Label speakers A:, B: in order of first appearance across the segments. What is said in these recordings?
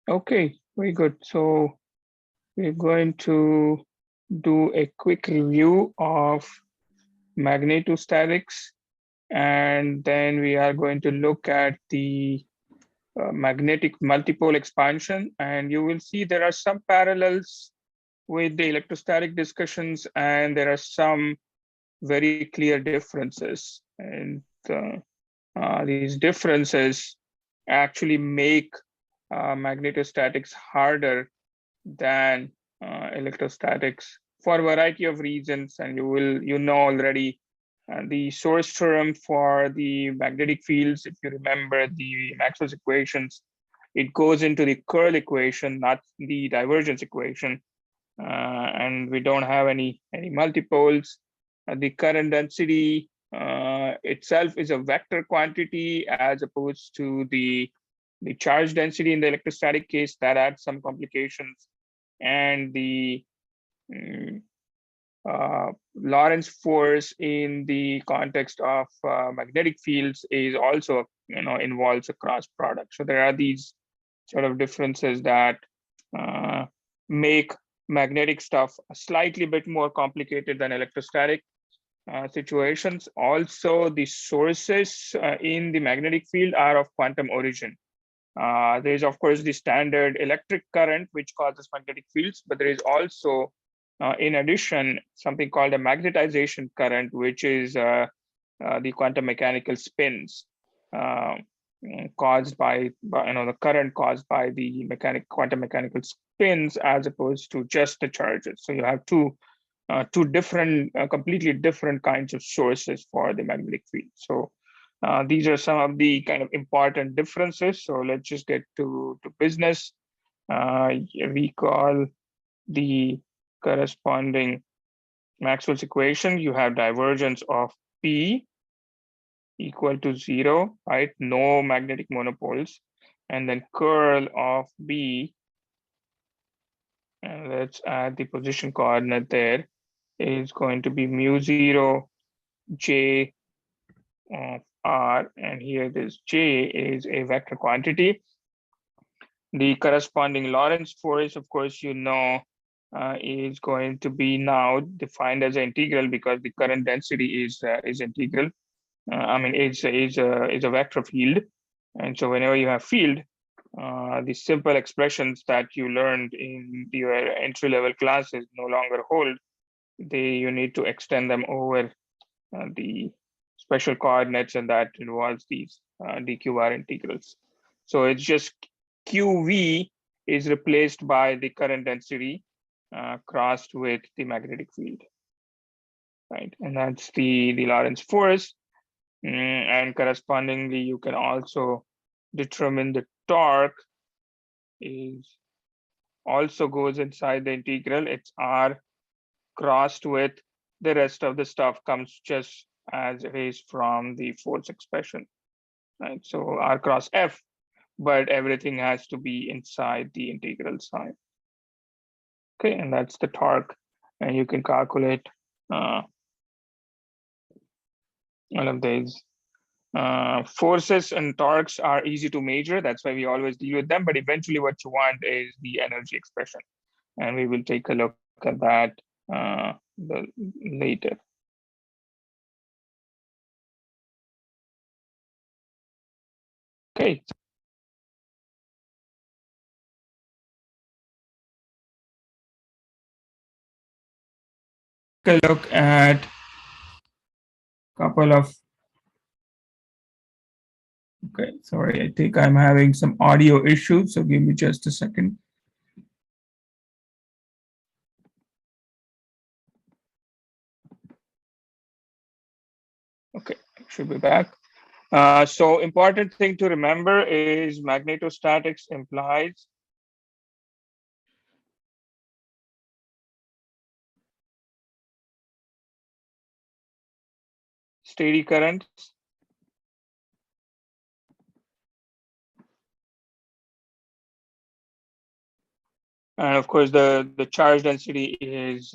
A: Okay, very good. So we're going to do a quick review of magnetostatics, and then we are going to look at the magnetic multipole expansion. And you will see there are some parallels with the electrostatic discussions, and there are some very clear differences. And these differences actually make magnetostatics harder than electrostatics for a variety of reasons. And you know already the source theorem for the magnetic fields. If you remember the Maxwell's equations, it goes into the curl equation, not the divergence equation. And we don't have any multipoles. The current density itself is a vector quantity as opposed to the charge density in the electrostatic case. That adds some complications. And the mm, Lorentz force in the context of magnetic fields is also, involves a cross product. So there are these sort of differences that uh, make magnetic stuff slightly bit more complicated than electrostatic situations. Also, the sources in the magnetic field are of quantum origin. There is, of course, the standard electric current, which causes magnetic fields, but there is also, in addition, something called a magnetization current, which is the quantum mechanical spins uh, caused by the current caused by the quantum mechanical spins, as opposed to just the charges. So you have two different, completely different kinds of sources for the magnetic field. So these are some of the kind of important differences. So let's just get to business. We call the corresponding Maxwell's equation. You have divergence of P equal to 0, right? No magnetic monopoles. And then curl of B, and let's add the position coordinate there, is going to be mu 0 J of R. And here this J is a vector quantity. The corresponding Lorentz force, of course, is going to be now defined as an integral because the current density is integral. I mean, is a vector field, and so whenever you have field, the simple expressions that you learned in your entry level classes no longer hold. You need to extend them over the special coordinates, and that involves these dqr integrals. So it's just qv is replaced by the current density crossed with the magnetic field, right? And that's the Lorentz force. And correspondingly, you can also determine the torque is also goes inside the integral. It's r crossed with the rest of the stuff comes just as it is from the force expression, right? So r cross f, but everything has to be inside the integral sign. Okay, and that's the torque, and you can calculate all of these. Forces and torques are easy to measure. That's why we always deal with them. But eventually what you want is the energy expression. And we will take a look at that later. Okay. Take a look at a couple of, okay, sorry, I think I'm having some audio issues, so give me just a second. Okay, I should be back. So important thing to remember is magnetostatics implies steady currents. And of course, the charge density is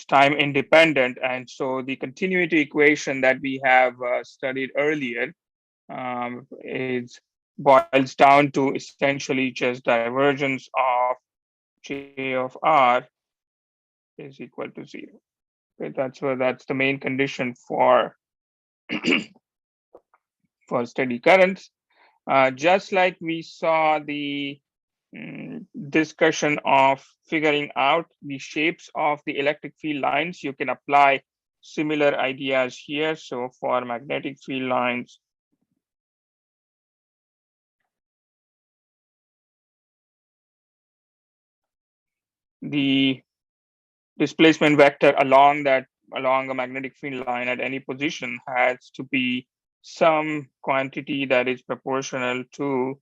A: time independent. And so the continuity equation that we have studied earlier is boils down to essentially just divergence of J of R is equal to 0. Okay, that's the main condition for steady currents. Just like we saw the discussion of figuring out the shapes of the electric field lines, you can apply similar ideas here. So for magnetic field lines, the displacement vector along a magnetic field line at any position has to be some quantity that is proportional to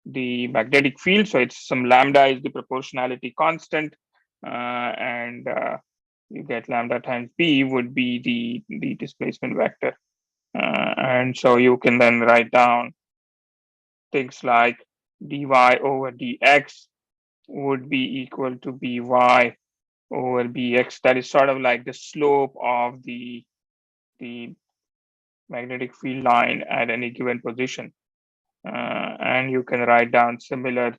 A: the magnetic field. So it's some lambda is the proportionality constant, and you get lambda times b would be the displacement vector. And so you can then write down things like dy over dx would be equal to by over bx. That is sort of like the slope of the magnetic field line at any given position. And you can write down similar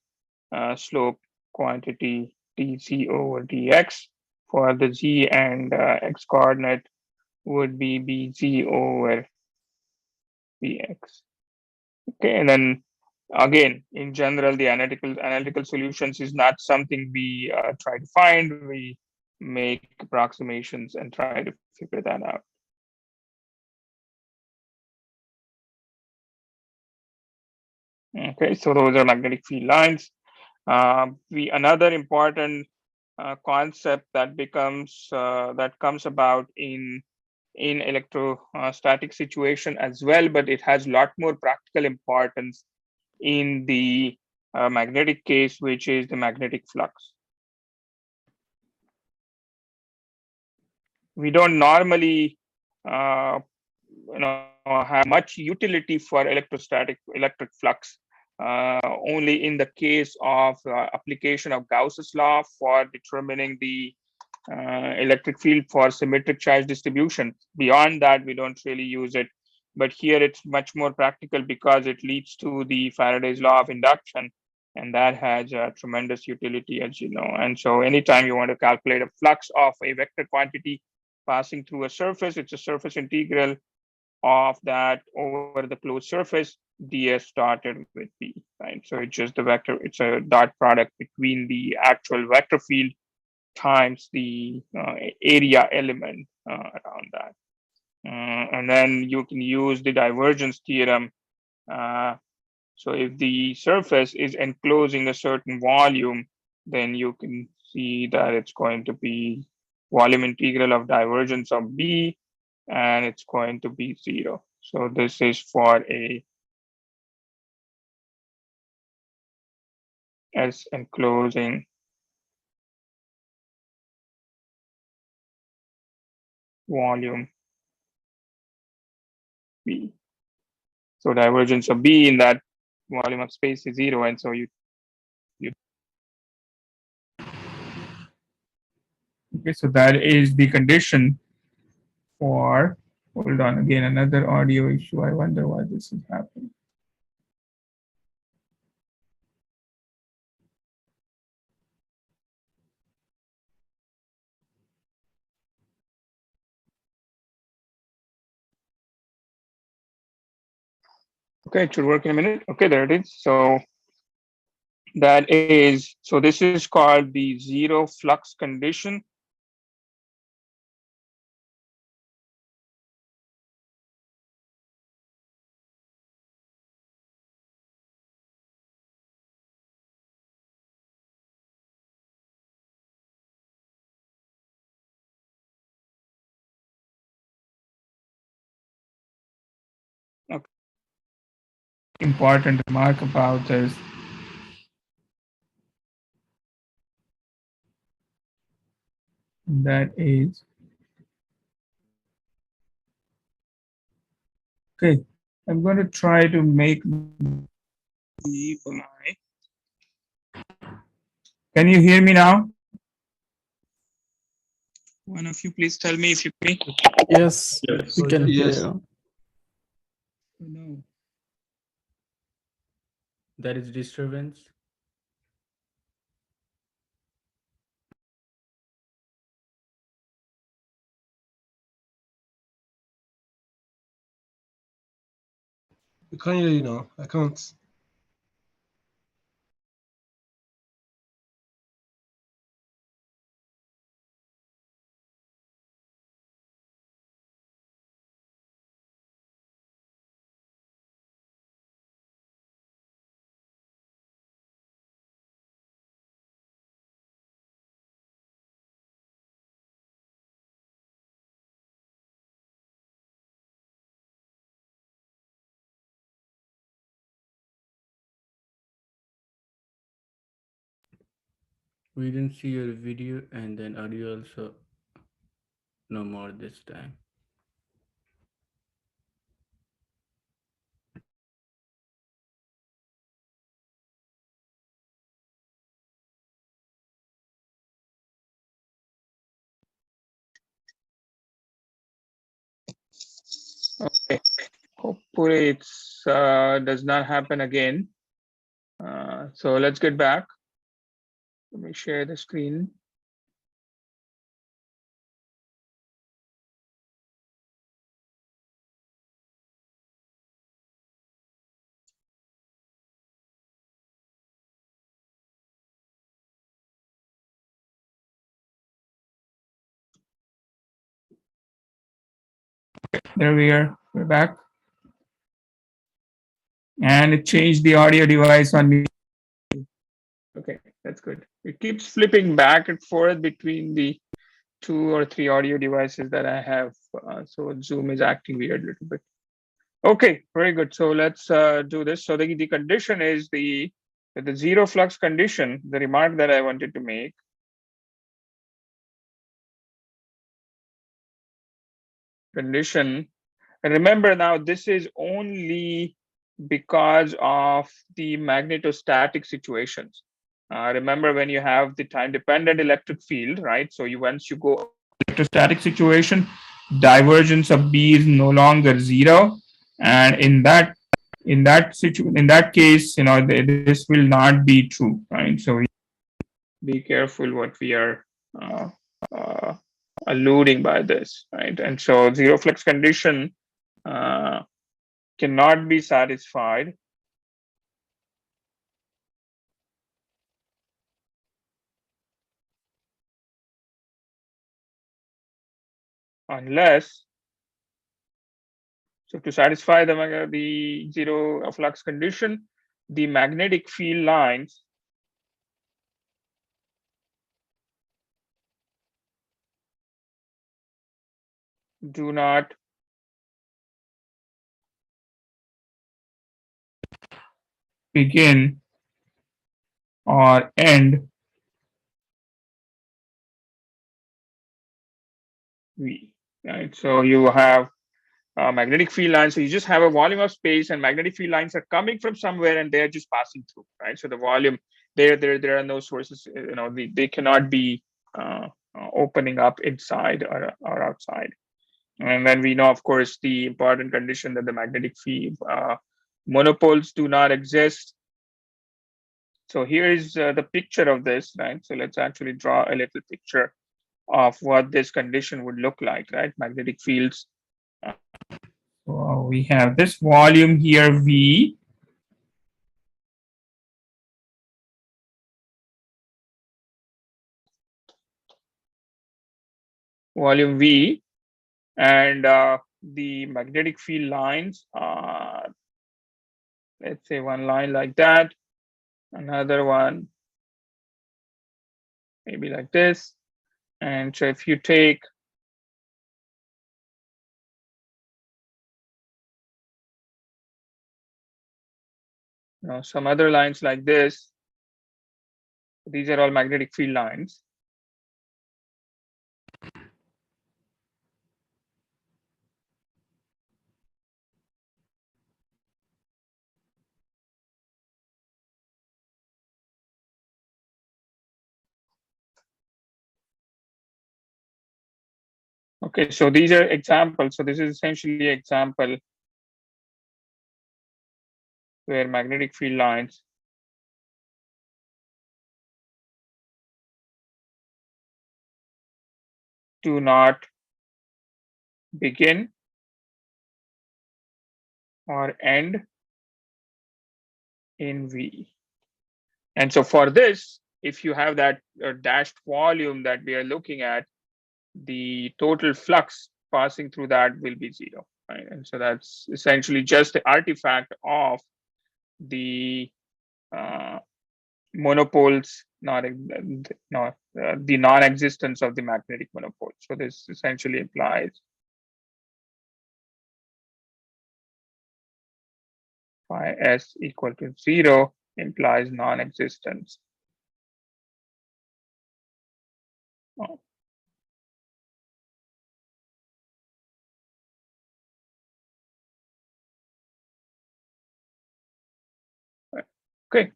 A: slope quantity dz over dx for the z and x coordinate would be bz over bx. Okay, and then again, in general, the analytical solutions is not something we try to find. We make approximations and try to figure that out. Okay, so those are magnetic field lines. Another important concept that comes about in electrostatic situation as well, but it has a lot more practical importance in the magnetic case, which is the magnetic flux. We don't normally have much utility for electric flux, only in the case of application of Gauss's law for determining the electric field for symmetric charge distribution. Beyond that, we don't really use it. But here it's much more practical because it leads to the Faraday's law of induction, and that has a tremendous utility, as you know. And so anytime you want to calculate a flux of a vector quantity passing through a surface, it's a surface integral of that over the closed surface, ds started with b, right? So it's just the vector, it's a dot product between the actual vector field times the area element around that. And then you can use the divergence theorem. So if the surface is enclosing a certain volume, then you can see that it's going to be volume integral of divergence of b, and it's going to be 0. So this is for a S enclosing volume B. So divergence of B in that volume of space is 0, and so you okay, so that is the condition for, hold on, again, another audio issue. I wonder why this is happening. Okay, it should work in a minute. Okay, there it is. So this is called the zero flux condition. Okay. Important remark about this. That is, okay, I'm going to try to make Can you hear me now? One of you, please tell me if you can.
B: Yes, we can hear you.
A: No.
B: There is disturbance.
C: We can't hear you now. I can't.
B: We didn't see your video and then audio also no more this time.
A: Okay, hopefully it's does not happen again. So let's get back. Let me share the screen. There we are. We're back. And it changed the audio device on me. Okay, that's good. It keeps flipping back and forth between the 2 or 3 audio devices that I have. So Zoom is acting weird a little bit. Okay, very good. So let's do this. So the condition is the zero flux condition, the remark that I wanted to make. Condition. And remember now, this is only because of the magnetostatic situations. Remember when you have the time dependent electric field, right? So you once you go electrostatic situation, divergence of B is no longer zero. And in that case, this will not be true, right? So we be careful what we are uh, uh, alluding by this, right? And so zero flux condition uh, cannot be satisfied unless, so to satisfy the zero flux condition, the magnetic field lines do not begin or end V, right? So you have magnetic field lines. So you just have a volume of space, and magnetic field lines are coming from somewhere, and they're just passing through, right? So the volume, there are no sources. They cannot be opening up inside or outside. And then we know, of course, the important condition that the magnetic field monopoles do not exist. So here is the picture of this, right? So let's actually draw a little picture of what this condition would look like, right? Magnetic fields. So we have this volume here, V. Volume V, and the magnetic field lines are, let's say, one line like that, another one maybe like this. And so if you take some other lines like this, these are all magnetic field lines. Okay, so these are examples. So this is essentially an example where magnetic field lines do not begin or end in V. And so for this, if you have that dashed volume that we are looking at, the total flux passing through that will be zero, right? And so that's essentially just the artifact of the monopoles, the non-existence of the magnetic monopole. So this essentially implies phi s equal to 0 implies non-existence. Oh. Okay.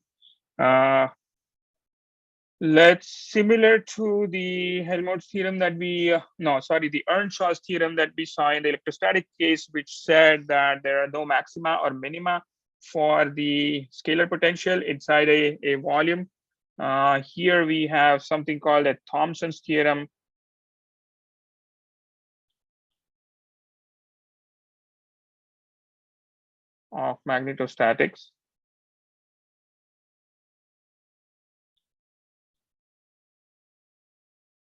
A: Let's similar to the Helmholtz theorem that we, the Earnshaw's theorem that we saw in the electrostatic case, which said that there are no maxima or minima for the scalar potential inside a volume. Here we have something called a Thomson's theorem. Of magnetostatics.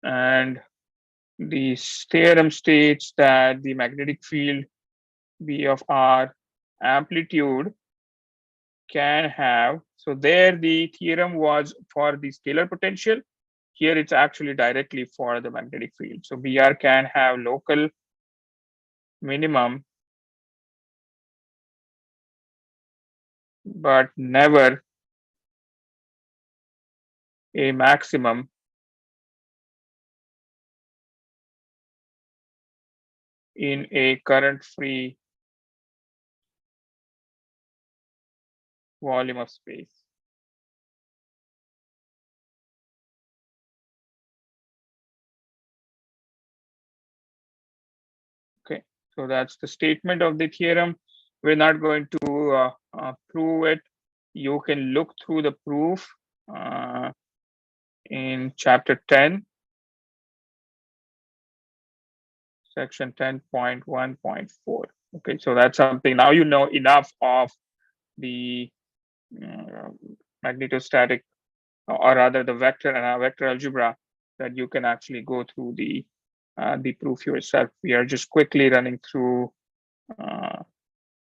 A: And the theorem states that the magnetic field B of R amplitude can have, so there the theorem was for the scalar potential. Here it's actually directly for the magnetic field. So BR can have local minimum, but never a maximum in a current-free volume of space. Okay, so that's the statement of the theorem. We're not going to prove it. You can look through the proof in chapter 10, section 10.1.4. Okay, so that's something now you know enough of the magnetostatic, or rather the vector and vector algebra, that you can actually go through the proof yourself. We are just quickly running through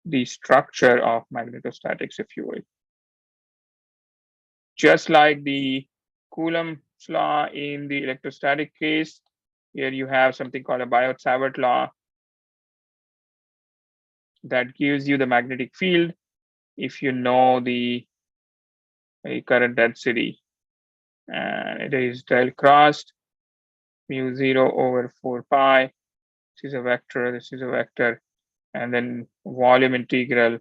A: the structure of magnetostatics, if you will. Just like the Coulomb's law in the electrostatic case, here you have something called a Biot-Savart law that gives you the magnetic field if you know the current density, and it is del crossed mu 0 over 4 pi. This is a vector, this is a vector, and then volume integral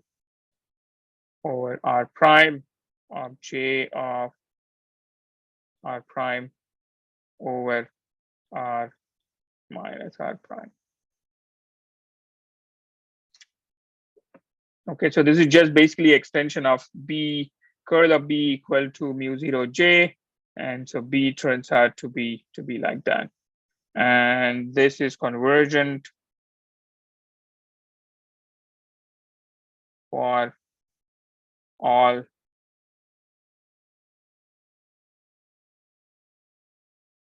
A: over r prime of j of r prime over r minus r prime. Okay, so this is just basically extension of B, curl of B equal to mu 0 j, and so B turns out to be like that. And this is convergent for all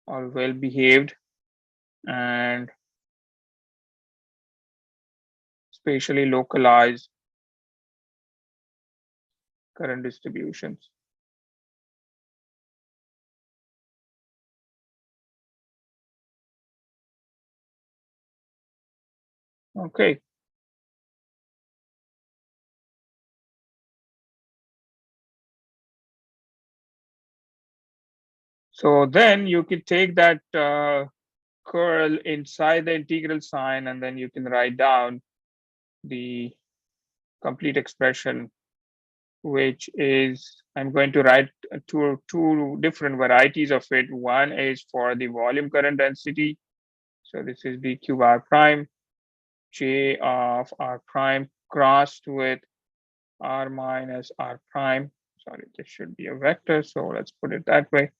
A: well behaved and spatially localized current distributions. Okay. So then you could take that curl inside the integral sign, and then you can write down the complete expression, which is, I'm going to write two different varieties of it. One is for the volume current density. So this is d cube r prime, j of r prime crossed with r minus r prime. Sorry, this should be a vector, so let's put it that way.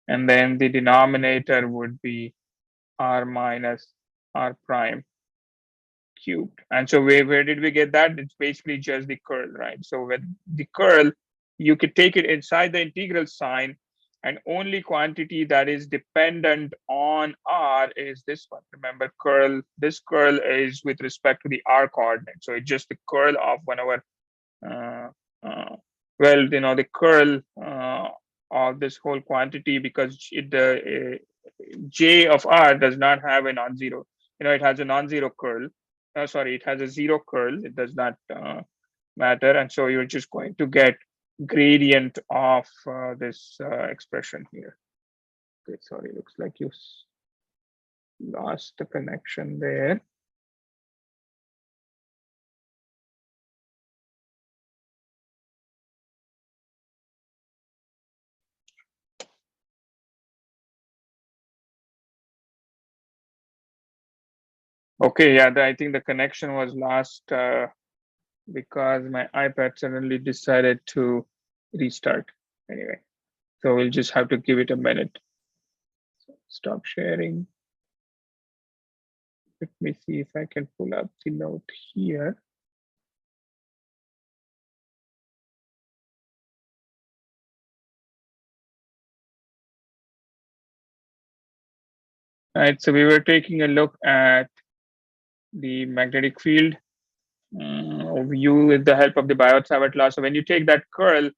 A: And then the denominator would be r minus r prime cubed. And so where did we get that? It's basically just the curl, right? So with the curl, you could take it inside the integral sign, and only quantity that is dependent on r is this one. Remember, curl, this curl is with respect to the r coordinate. So it's just the curl of 1/, uh, well, the curl of this whole quantity, because j of r does not have a non-zero. It has a non-zero curl. Sorry, it has a zero curl. It does not matter, and so you're just going to get gradient of this expression here. Okay, sorry, looks like you lost the connection there. Okay, yeah, I think the connection was lost because my iPad suddenly decided to restart. Anyway, so we'll just have to give it a minute. So stop sharing. Let me see if I can pull up the note here. All right, so we were taking a look at the magnetic field view with the help of the Biot-Savart law. So when you take that curl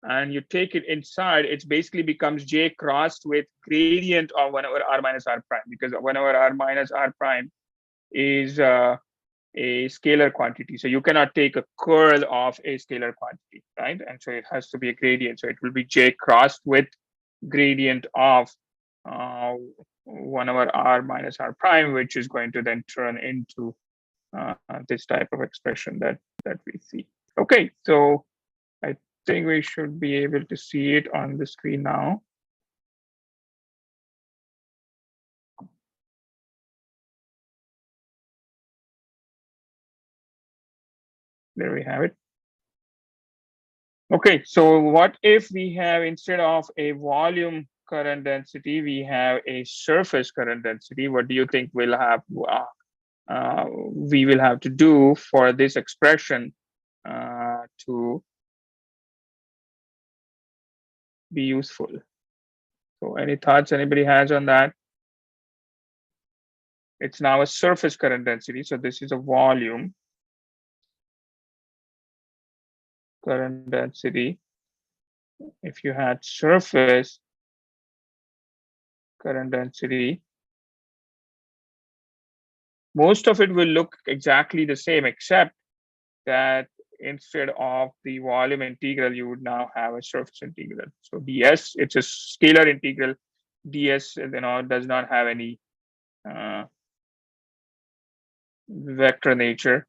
A: and you take it inside, it basically becomes J crossed with gradient of 1/r minus r prime, because 1/r minus r prime is a scalar quantity. So you cannot take a curl of a scalar quantity, right? And so it has to be a gradient. So it will be J crossed with gradient of 1/r minus r prime, which is going to then turn into this type of expression that we see. Okay, so I think we should be able to see it on the screen now. There we have it. Okay, so what if we have, instead of a volume current density, we have a surface current density? What do you think we'll have? We will have to do for this expression to be useful. So any thoughts anybody has on that? It's now a surface current density. So this is a volume current density. If you had surface current density, most of it will look exactly the same, except that instead of the volume integral, you would now have a surface integral. So ds, it's a scalar integral. ds, does not have any vector nature,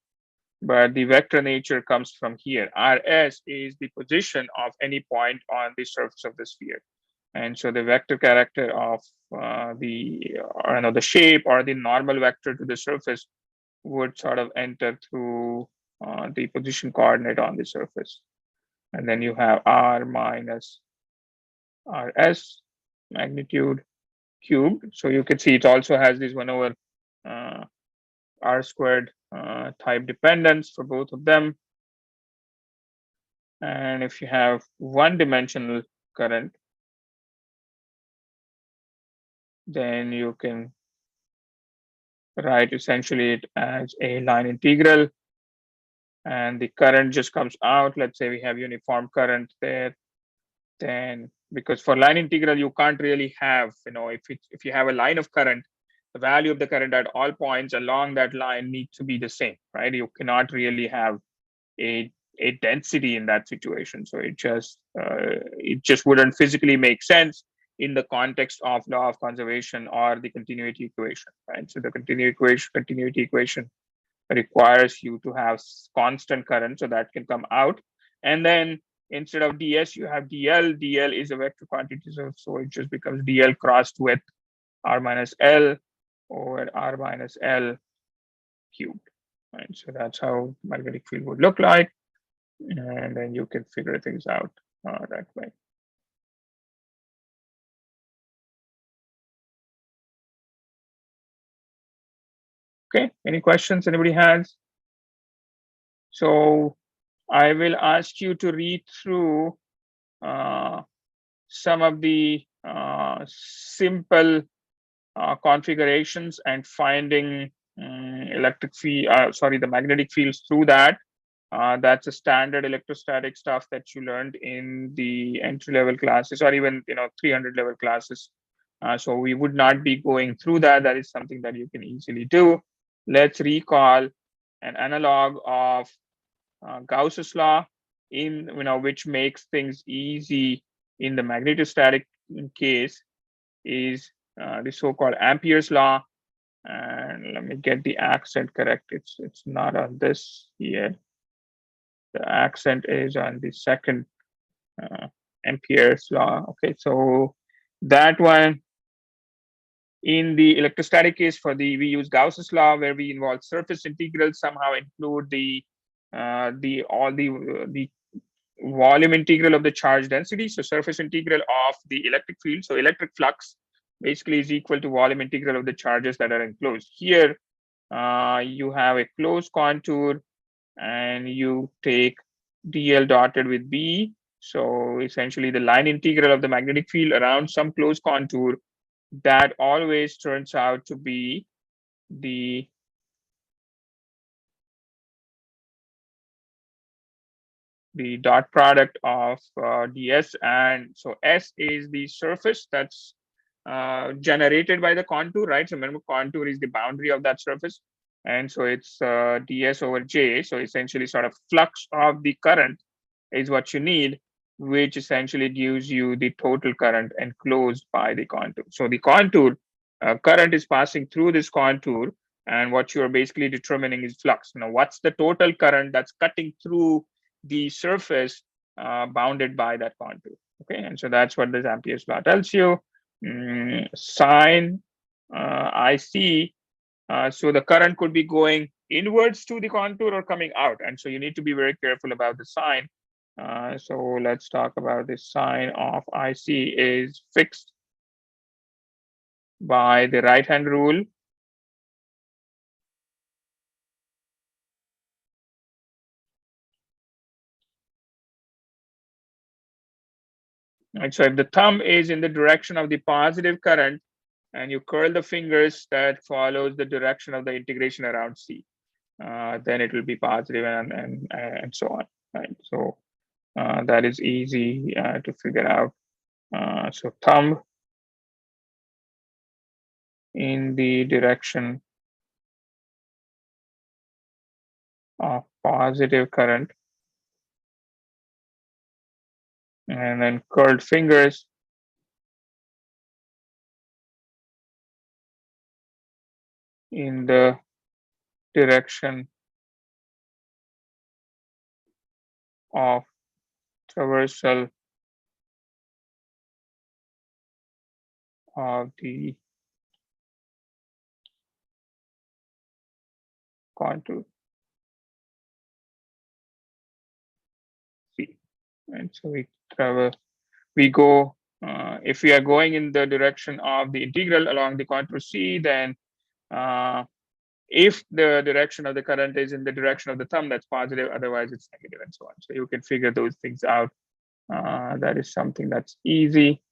A: but the vector nature comes from here. Rs is the position of any point on the surface of the sphere. And so the vector character of the shape or the normal vector to the surface would sort of enter through the position coordinate on the surface. And then you have r minus rs magnitude cubed. So you can see it also has this 1/r squared type dependence for both of them. And if you have one-dimensional current, then you can write essentially it as a line integral, and the current just comes out. Let's say we have uniform current there. Then, because for line integral, you can't really have, if you have a line of current, the value of the current at all points along that line needs to be the same, right? You cannot really have a density in that situation. So it just wouldn't physically make sense in the context of law of conservation or the continuity equation, right? So the continuity equation requires you to have constant current, so that can come out. And then instead of ds, you have dl. dl is a vector quantity, so it just becomes dl crossed with r minus l over r minus l cubed, right? So that's how magnetic field would look like. And then you can figure things out that way. Okay, any questions anybody has? So I will ask you to read through some of the simple configurations and finding electric field, sorry, the magnetic fields through that. That's a standard electrostatic stuff that you learned in the entry level classes or even 300 level classes. So we would not be going through that. That is something that you can easily do. Let's recall an analog of Gauss's law in which makes things easy in the magnetostatic case is the so-called Ampere's law. And let me get the accent correct. It's not on this here. The accent is on the second Ampere's law. Okay, so that one in the electrostatic case we use Gauss's law where we involve surface integrals somehow include the volume integral of the charge density. So surface integral of the electric field. So electric flux basically is equal to volume integral of the charges that are enclosed. Here, you have a closed contour and you take dl dotted with b. So essentially the line integral of the magnetic field around some closed contour that always turns out to be the dot product of ds, and so s is the surface that's generated by the contour, right? So remember, contour is the boundary of that surface, and so it's ds over j. So essentially sort of flux of the current is what you need, which essentially gives you the total current enclosed by the contour. So the contour current is passing through this contour, and what you're basically determining is flux. Now, what's the total current that's cutting through the surface bounded by that contour? Okay, and so that's what this Ampere's law tells you. Sine IC, so the current could be going inwards to the contour or coming out, and so you need to be very careful about the sign. So let's talk about the sign of IC is fixed by the right hand rule. Right, so if the thumb is in the direction of the positive current and you curl the fingers, that follows the direction of the integration around C, then it will be positive and so on. Right, so that is easy to figure out. So thumb in the direction of positive current, and then curled fingers in the direction of traversal of the contour C. And so we go, if we are going in the direction of the integral along the contour C, then if the direction of the current is in the direction of the thumb, that's positive, otherwise it's negative, and so on. So you can figure those things out. That is something that's easy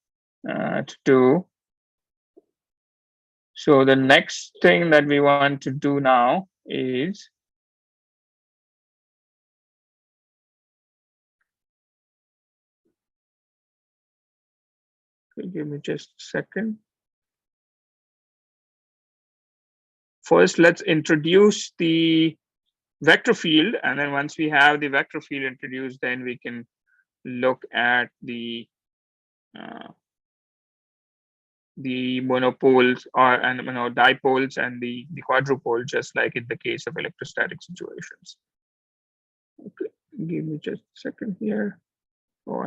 A: to do. So the next thing that we want to do now is give me just a second. First, let's introduce the vector field, and then once we have the vector field introduced, then we can look at the monopoles or dipoles and the quadrupole, just like in the case of electrostatic situations. Okay, give me just a second here. Oh,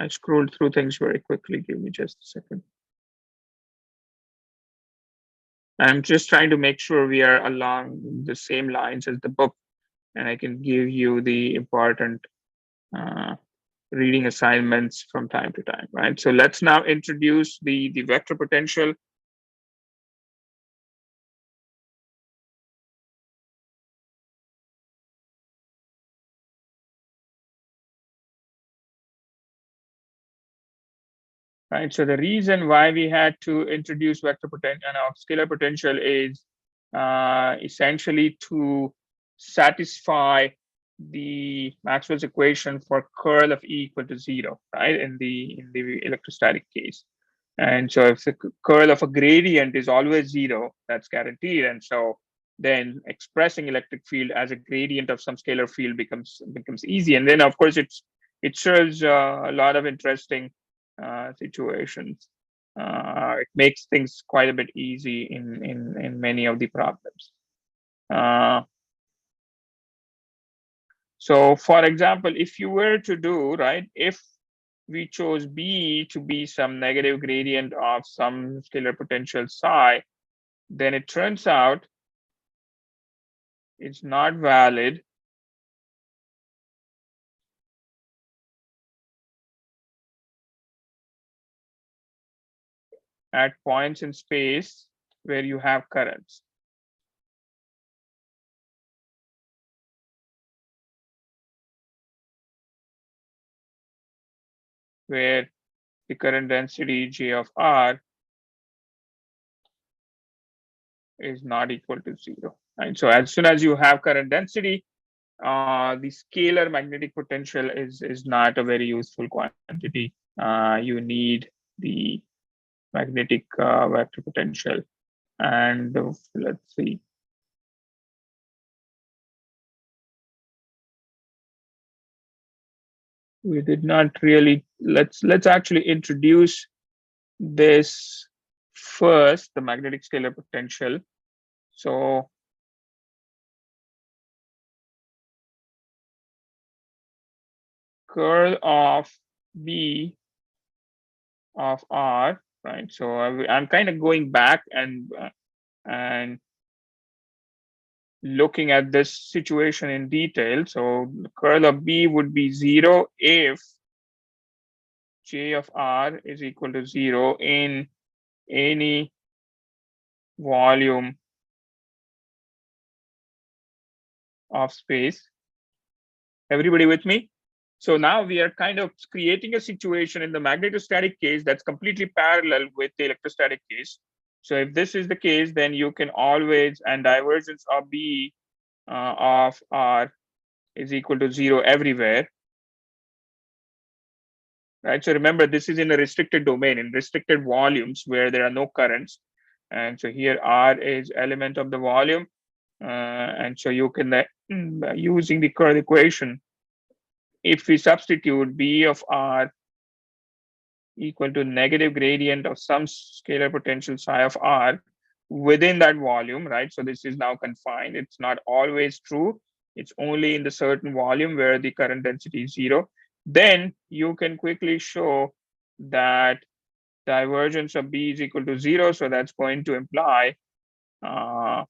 A: I scrolled through things very quickly. Give me just a second. I'm just trying to make sure we are along the same lines as the book, and I can give you the important reading assignments from time to time, right? So let's now introduce the vector potential. right? So the reason why we had to introduce vector potential and scalar potential is essentially to satisfy the Maxwell's equation for curl of E equal to 0, right? In the electrostatic case. And so if the curl of a gradient is always 0, that's guaranteed. And so then expressing electric field as a gradient of some scalar field becomes easy. And then of course it serves a lot of interesting situations. It makes things quite a bit easy in many of the problems. So for example, if you were to do, right, if we chose B to be some negative gradient of some scalar potential psi, then it turns out it's not valid at points in space where you have currents. Where the current density J of R is not equal to 0. Right? So as soon as you have current density, the scalar magnetic potential is not a very useful quantity. You need the magnetic vector potential. And let's see. We did not really, let's actually introduce this first, the magnetic scalar potential. So curl of B of R, right? So I'm kind of going back and looking at this situation in detail. So the curl of B would be 0 if J of R is equal to 0 in any volume of space. Everybody with me? So now we are kind of creating a situation in the magnetostatic case that's completely parallel with the electrostatic case. So if this is the case, then you can always, and divergence of B of R is equal to 0 everywhere. Right. So remember, this is in a restricted domain, in restricted volumes where there are no currents. And so here R is element of the volume. And so you can, using the curl equation, if we substitute B of R equal to negative gradient of some scalar potential psi of R within that volume, right? So this is now confined. It's not always true. It's only in the certain volume where the current density is 0. Then you can quickly show that divergence of B is equal to 0. So that's going to imply that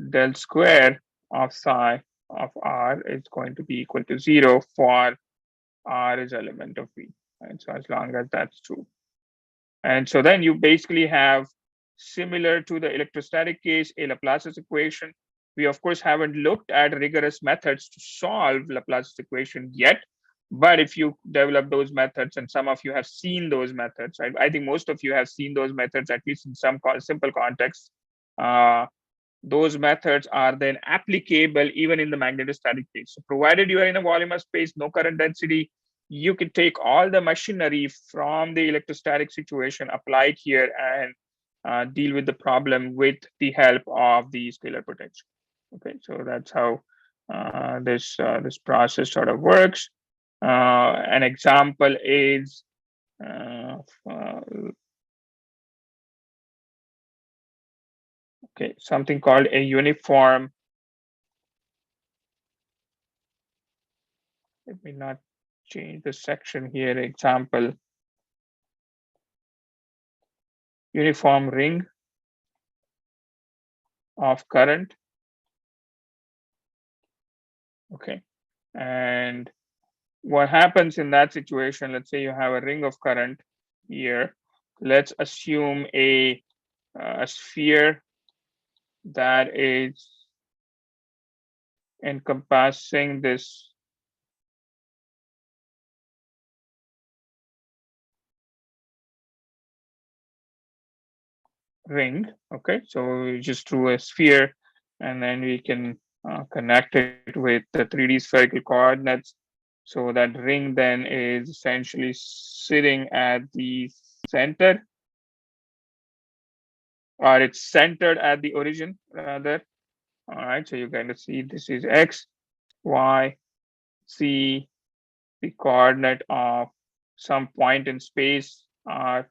A: del square of psi of R is going to be equal to 0 for R is element of V. Right? So as long as that's true. And so then you basically have, similar to the electrostatic case, a Laplace's equation. We of course haven't looked at rigorous methods to solve Laplace's equation yet, but if you develop those methods, and some of you have seen those methods, right? I think most of you have seen those methods, at least in some simple contexts. Those methods are then applicable even in the magnetostatic case. So provided you are in a volume of space, no current density, you can take all the machinery from the electrostatic situation, apply it here, and deal with the problem with the help of the scalar potential. Okay, so that's how this process sort of works. An example is okay, something called a uniform. Let me not change the section here. Example, uniform ring of current. Okay, and what happens in that situation? Let's say you have a ring of current here. Let's assume a sphere that is encompassing this ring. Okay, so we just drew a sphere, and then we can connect it with the 3D spherical coordinates. So that ring then is essentially sitting at the center, or it's centered at the origin rather. All right, so you're going to see this is x, y, z, the coordinate of some point in space r,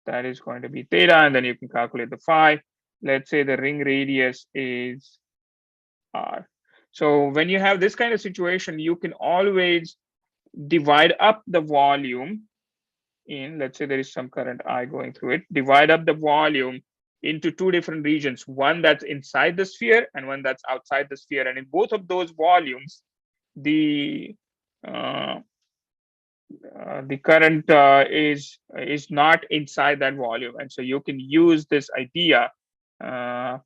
A: that is going to be theta, and then you can calculate the phi. Let's say the ring radius is r. So when you have this kind of situation, you can always divide up the volume in, let's say there is some current I going through it, divide up the volume into two different regions, one that's inside the sphere and one that's outside the sphere. And in both of those volumes, the uh, the current is not inside that volume, and so you can use this idea uh,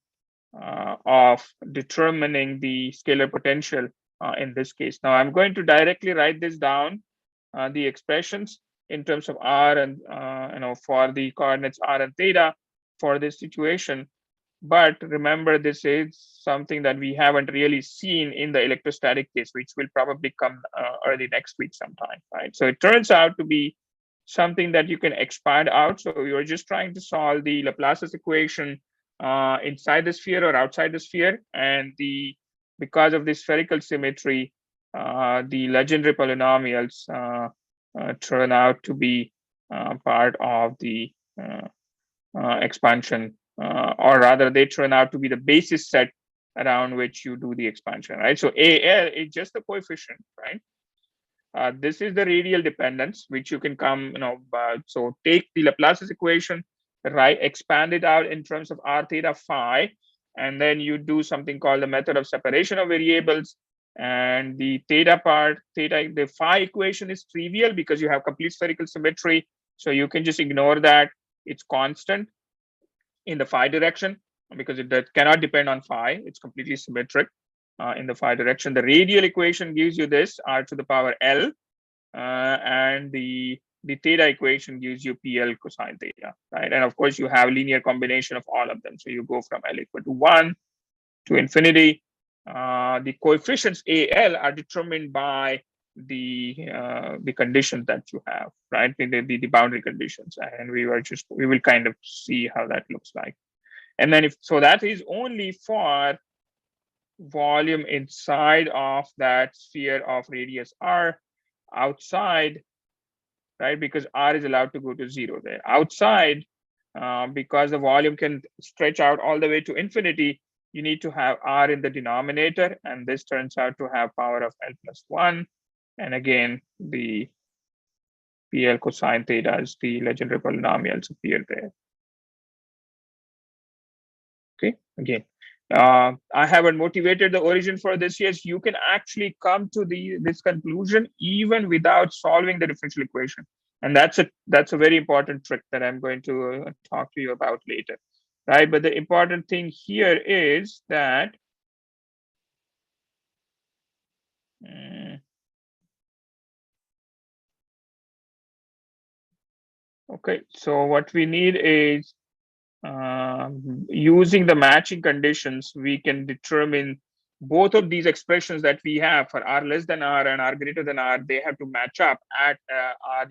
A: of determining the scalar potential in this case. Now I'm going to directly write this down, the expressions in terms of r and for the coordinates r and theta for this situation. But remember, this is something that we haven't really seen in the electrostatic case, which will probably come early next week sometime, right? So it turns out to be something that you can expand out. So you're just trying to solve the Laplace's equation inside the sphere or outside the sphere, and because of this spherical symmetry, the legendary polynomials turn out to be part of the expansion, or rather they turn out to be the basis set around which you do the expansion, right? So AL is just the coefficient, right? This is the radial dependence, which you can come, so take the Laplace's equation, right, expand it out in terms of r theta phi, and then you do something called the method of separation of variables. And the theta part, the phi equation is trivial because you have complete spherical symmetry. So you can just ignore that. It's constant in the phi direction because that cannot depend on phi. It's completely symmetric in the phi direction. The radial equation gives you this r to the power L, and the theta equation gives you PL cosine theta, right? And of course, you have linear combination of all of them. So you go from L equal to 1 to infinity. The coefficients AL are determined by the conditions that you have, right? The boundary conditions, and we will kind of see how that looks like. And then that is only for volume inside of that sphere of radius r. Outside, right, because r is allowed to go to 0 there. Outside, because the volume can stretch out all the way to infinity, you need to have r in the denominator, and this turns out to have power of L plus 1. And again, the PL cosine theta is the legendary polynomials appear there. Okay, again, I haven't motivated the origin for this yet. You can actually come to this conclusion even without solving the differential equation. And that's a very important trick that I'm going to talk to you about later, right? But the important thing here is that okay, so what we need is using the matching conditions, we can determine both of these expressions that we have for r less than r and r greater than r. They have to match up at r,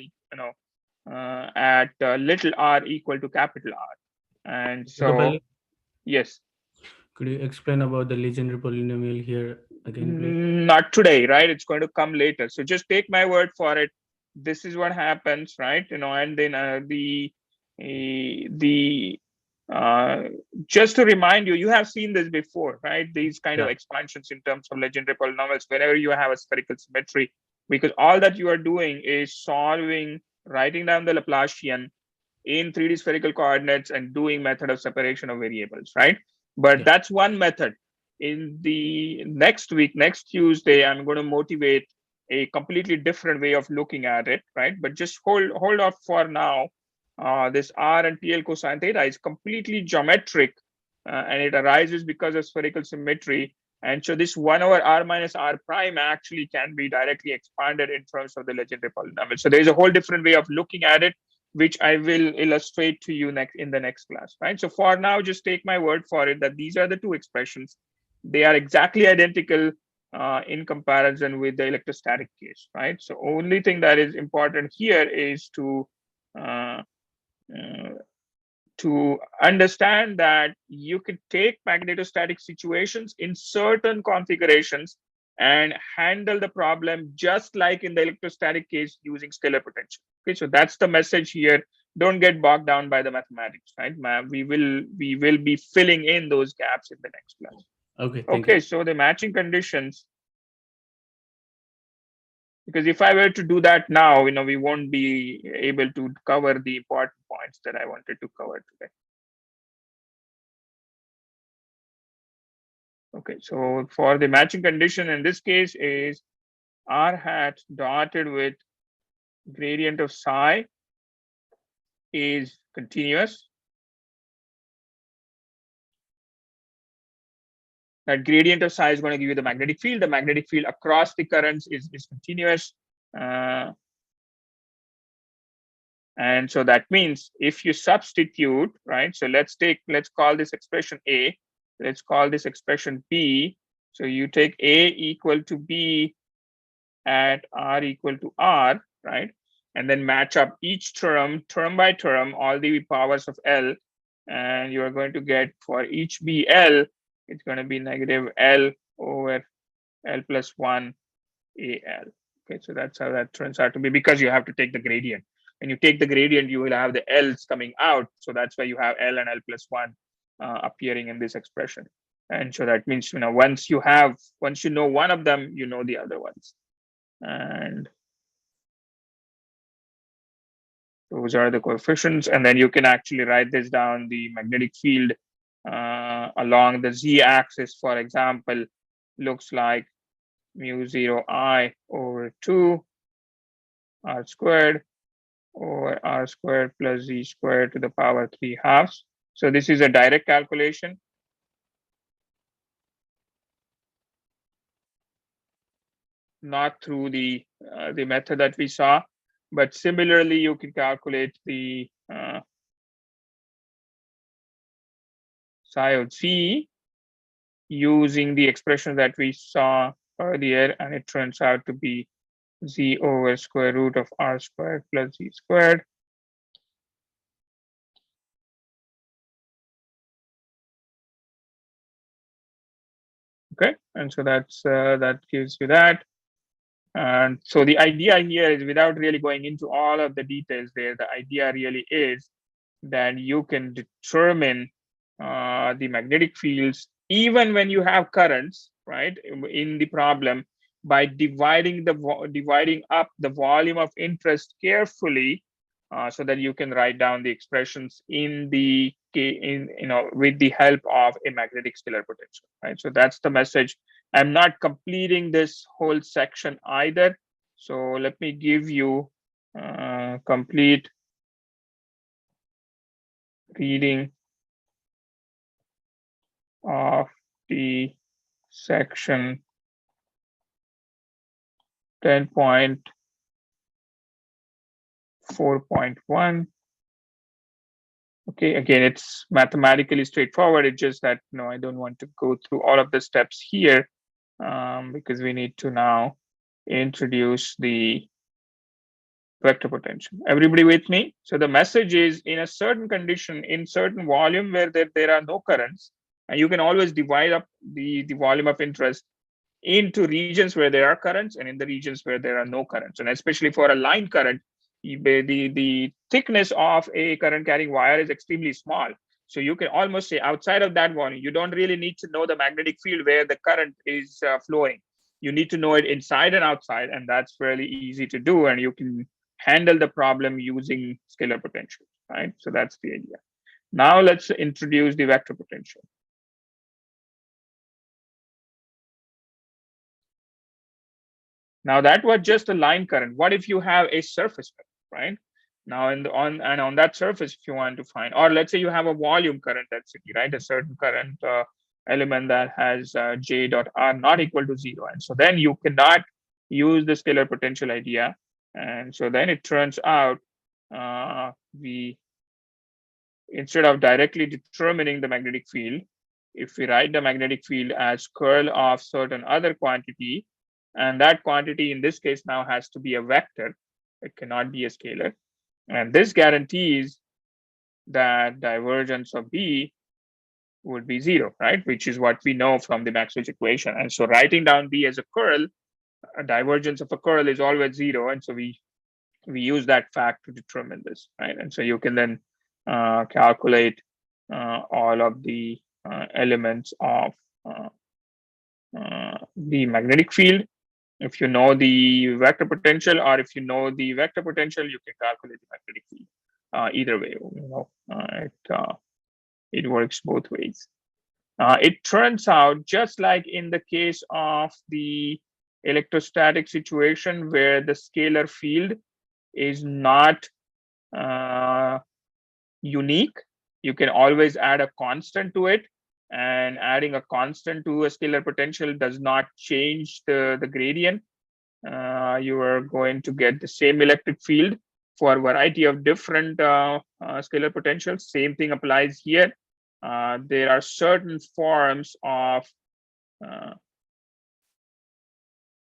A: at little r equal to capital R. And so,
B: Kapale,
A: yes.
B: could you explain about the legendary polynomial here again, please?
A: Not today, right? It's going to come later. So just take my word for it. This is what happens, right? And then uh, just to remind you, you have seen this before, right? These kind of expansions in terms of legendary polynomials, whenever you have a spherical symmetry, because all that you are doing is writing down the Laplacian in 3D spherical coordinates and doing method of separation of variables, right? But that's one method. In the next week, next Tuesday, I'm going to motivate a completely different way of looking at it, right? But just hold off for now. This r and PL cosine theta is completely geometric, and it arises because of spherical symmetry. And so this 1 over r minus r prime actually can be directly expanded in terms of the legendary polynomial. So there's a whole different way of looking at it. which I will illustrate to you in the next class, right? So for now, just take my word for it that these are the two expressions. They are exactly identical in comparison with the electrostatic case, right? So only thing that is important here is uh, uh, to understand that you can take magnetostatic situations in certain configurations and handle the problem just like in the electrostatic case using scalar potential. Okay, so that's the message here. Don't get bogged down by the mathematics, right? We will be filling in those gaps in the next class.
B: Okay, thank
A: Okay,
B: you.
A: so the matching conditions, because if I were to do that now, we won't be able to cover the important points that I wanted to cover today. Okay, so for the matching condition in this case is r hat dotted with gradient of psi is continuous. That gradient of psi is going to give you the magnetic field. The magnetic field across the currents is continuous. And so that means if you substitute, right? So let's call this expression A. Let's call this expression B. So you take A equal to B at R equal to R, right? And then match up each term by term, all the powers of L. And you're going to get for each BL, it's going to be negative L over L plus 1 AL. Okay, so that's how that turns out to be, because you have to take the gradient. When you take the gradient, you will have the L's coming out. So that's why you have L and L plus 1 appearing in this expression. And so that means, once you know one of them, you know the other ones. And those are the coefficients. And then you can actually write this down, the magnetic field along the z-axis, for example, looks like mu 0 I over 2 r squared over r squared plus z squared to the power 3 halves. So this is a direct calculation. Not through the method that we saw, but similarly, you can calculate the psi of z using the expression that we saw earlier, and it turns out to be z over square root of r squared plus z squared. Okay, and so that gives you that. And so the idea here is, without really going into all of the details there, the idea really is that you can determine the magnetic fields even when you have currents, right, in the problem, by dividing up the volume of interest carefully, so that you can write down the expressions with the help of a magnetic scalar potential, right? So that's the message. I'm not completing this whole section either, so let me give you complete reading of the section 10.4.1. Okay, again, it's mathematically straightforward. It's just that, I don't want to go through all of the steps here, because we need to now introduce the vector potential. Everybody with me? So the message is, in a certain condition, in certain volume where there are no currents, and you can always divide up the volume of interest into regions where there are currents and in the regions where there are no currents. And especially for a line current, the thickness of a current carrying wire is extremely small. So you can almost say, outside of that volume, you don't really need to know the magnetic field where the current is flowing. You need to know it inside and outside, and that's really easy to do. And you can handle the problem using scalar potential, right? So that's the idea. Now let's introduce the vector potential. Now that was just a line current. What if you have a surface current, right? Now on that surface, if you want to find, or let's say you have a volume current density, right? A certain current element that has J dot R not equal to 0. And so then you cannot use the scalar potential idea. And so then it turns out we, instead of directly determining the magnetic field, if we write the magnetic field as curl of certain other quantity, and that quantity in this case now has to be a vector, it cannot be a scalar, and this guarantees that divergence of B would be zero, right? Which is what we know from the Maxwell's equation. And so writing down B as a curl, a divergence of a curl is always zero, and so we use that fact to determine this, right? And so you can then calculate all of the elements of the magnetic field. If you know the vector potential, or if you know the vector potential, you can calculate the magnetic field. Either way, it works both ways. It turns out, just like in the case of the electrostatic situation where the scalar field is not unique, you can always add a constant to it, and adding a constant to a scalar potential does not change the gradient. You are going to get the same electric field for a variety of different scalar potentials. Same thing applies here. There are certain forms of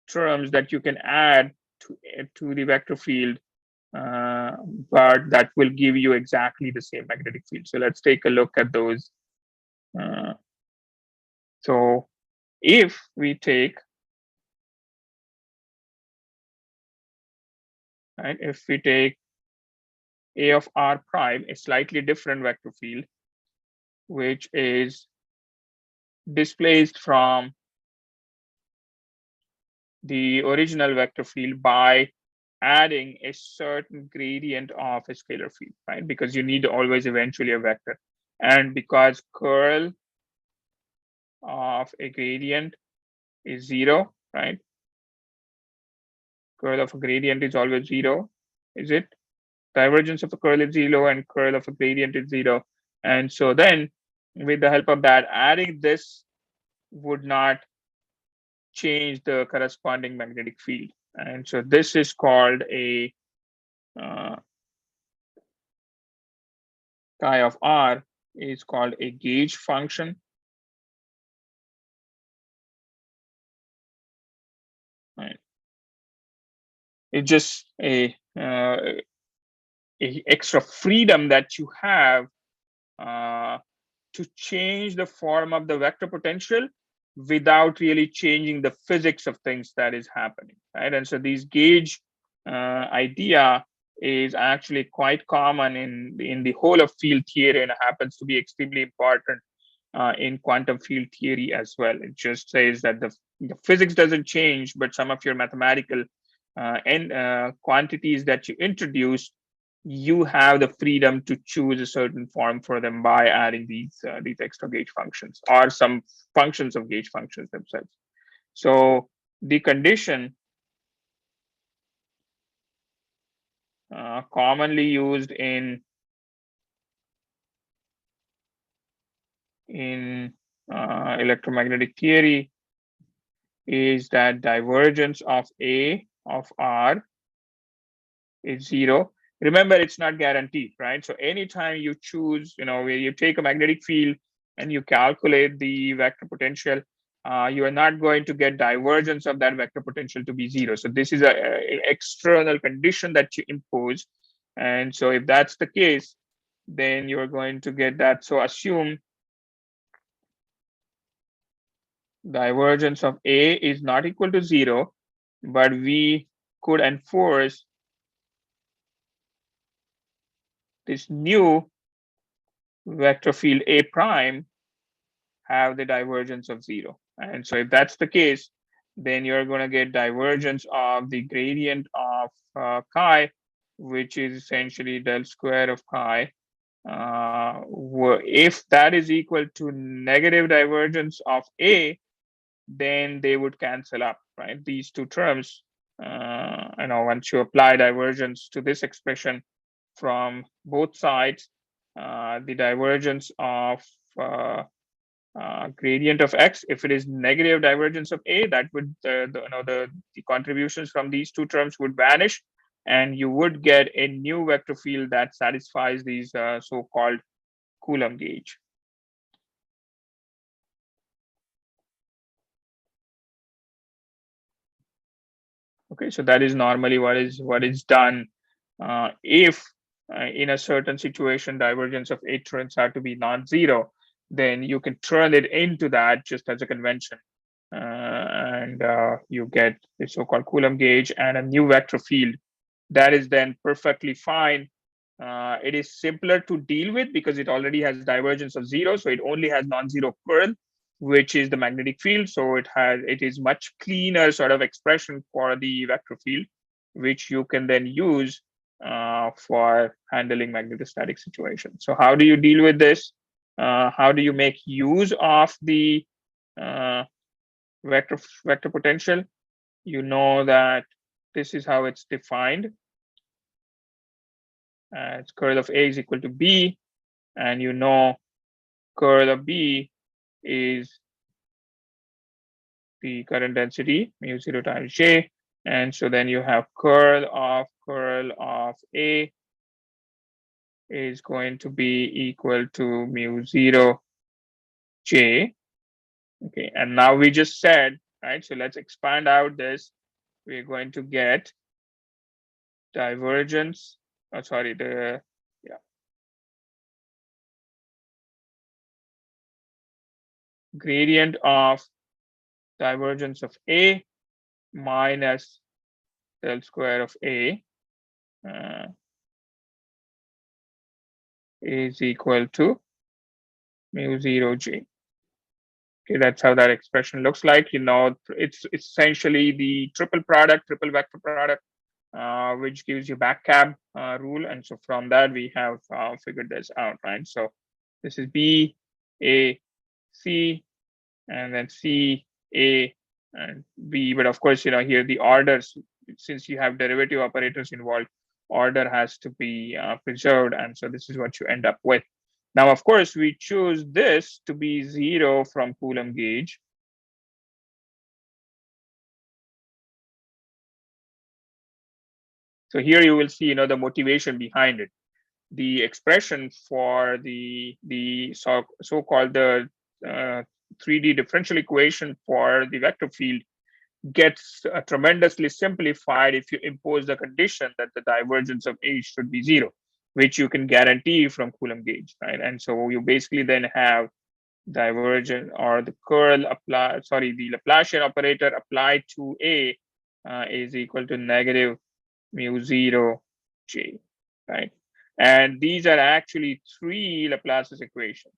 A: terms that you can add to the vector field, but that will give you exactly the same magnetic field. So let's take a look at those. So if we take, right, if we take A of r prime, a slightly different vector field, which is displaced from the original vector field by adding a certain gradient of a scalar field, right? Because you need always eventually a vector. And because curl of a gradient is zero, right? Curl of a gradient is always zero, is it? Divergence of a curl is zero and curl of a gradient is zero. And so then with the help of that, adding this would not change the corresponding magnetic field. And so this is called a chi of r is called a gauge function. Right. It's just a extra freedom that you have to change the form of the vector potential without really changing the physics of things that is happening, right? And so these gauge idea is actually quite common in the whole of field theory, and happens to be extremely important in quantum field theory as well. It just says that the physics doesn't change, but some of your mathematical quantities that you introduce, you have the freedom to choose a certain form for them by adding these extra gauge functions or some functions of gauge functions themselves. So the condition commonly used in electromagnetic theory is that divergence of A of R is zero. Remember, it's not guaranteed, right? So anytime you choose, where you take a magnetic field and you calculate the vector potential, you are not going to get divergence of that vector potential to be zero. So this is an external condition that you impose. And so if that's the case, then you're going to get that. So assume divergence of A is not equal to zero, but we could enforce this new vector field A prime have the divergence of zero. And so if that's the case, then you're going to get divergence of the gradient of chi, which is essentially del square of chi. If that is equal to negative divergence of A, then they would cancel up, right? These two terms, once you apply divergence to this expression from both sides, the divergence of gradient of x, if it is negative divergence of A, that would the contributions from these two terms would vanish, and you would get a new vector field that satisfies these so-called Coulomb gauge. Okay, so that is normally what is done if in a certain situation divergence of A turns out to be non-zero, then you can turn it into that just as a convention, and you get the so-called Coulomb gauge and a new vector field that is then perfectly fine. It is simpler to deal with because it already has divergence of zero, so it only has non-zero curl, which is the magnetic field. So it is much cleaner sort of expression for the vector field, which you can then use for handling magnetostatic situations. So how do you deal with this? How do you make use of the uh, vector potential? You know that this is how it's defined. It's curl of A is equal to B, and you know curl of B is the current density mu0 times J, and so then you have curl of A is going to be equal to mu0 J. Okay, and now we just said, right? So let's expand out this. We're going to get divergence. Oh, sorry, gradient of divergence of A minus del square of A is equal to mu0 J. Okay, that's how that expression looks like. You know, it's essentially the triple vector product, which gives you back cab rule. And so from that, we have figured this out, right? So this is B, A, C, and then C, A, and B. But of course, you know, here the orders, since you have derivative operators involved, order has to be preserved. And so this is what you end up with. Now, of course, we choose this to be 0 from Coulomb gauge. So here you will see, you know, the motivation behind it. The expression for the so-called the 3D differential equation for the vector field gets tremendously simplified if you impose the condition that the divergence of A should be 0, which you can guarantee from Coulomb gauge, right? And so you basically then have divergent or the curl apply, sorry, the Laplacian operator applied to A is equal to negative mu0 J, right? And these are actually 3 Laplace's equations.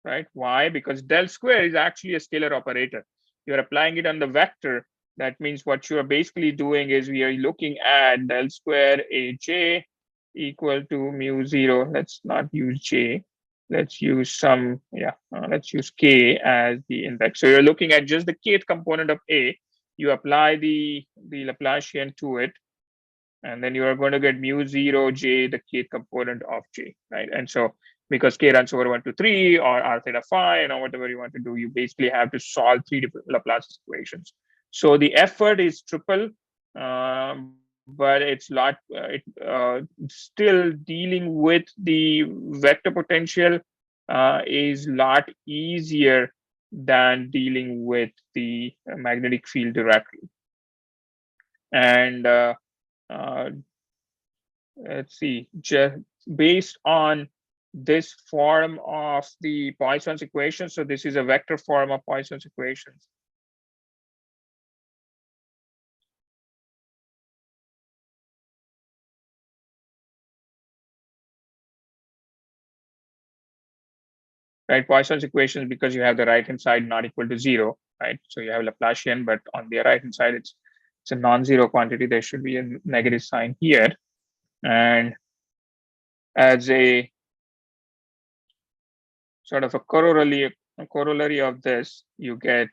A: Right? Why? Because del square is actually a scalar operator. You're applying it on the vector. That means what you are basically doing is we are looking at del square Aj equal to mu0. Let's not use J. Let's use some, let's use K as the index. So you're looking at just the kth component of A. You apply the Laplacian to it, and then you are going to get mu0 J, the kth component of J, right? And so because K runs over 1 to 3 or R theta phi, you know, whatever you want to do, you basically have to solve 3 different Laplace equations. So the effort is triple, but it's still dealing with the vector potential is a lot easier than dealing with the magnetic field directly. And let's see, just based on this form of the Poisson's equation. So this is a vector form of Poisson's equations. Right, Poisson's equations, because you have the right-hand side not equal to 0, right? So you have Laplacian, but on the right-hand side, it's a non-zero quantity. There should be a negative sign here. And as a sort of a corollary of this, you get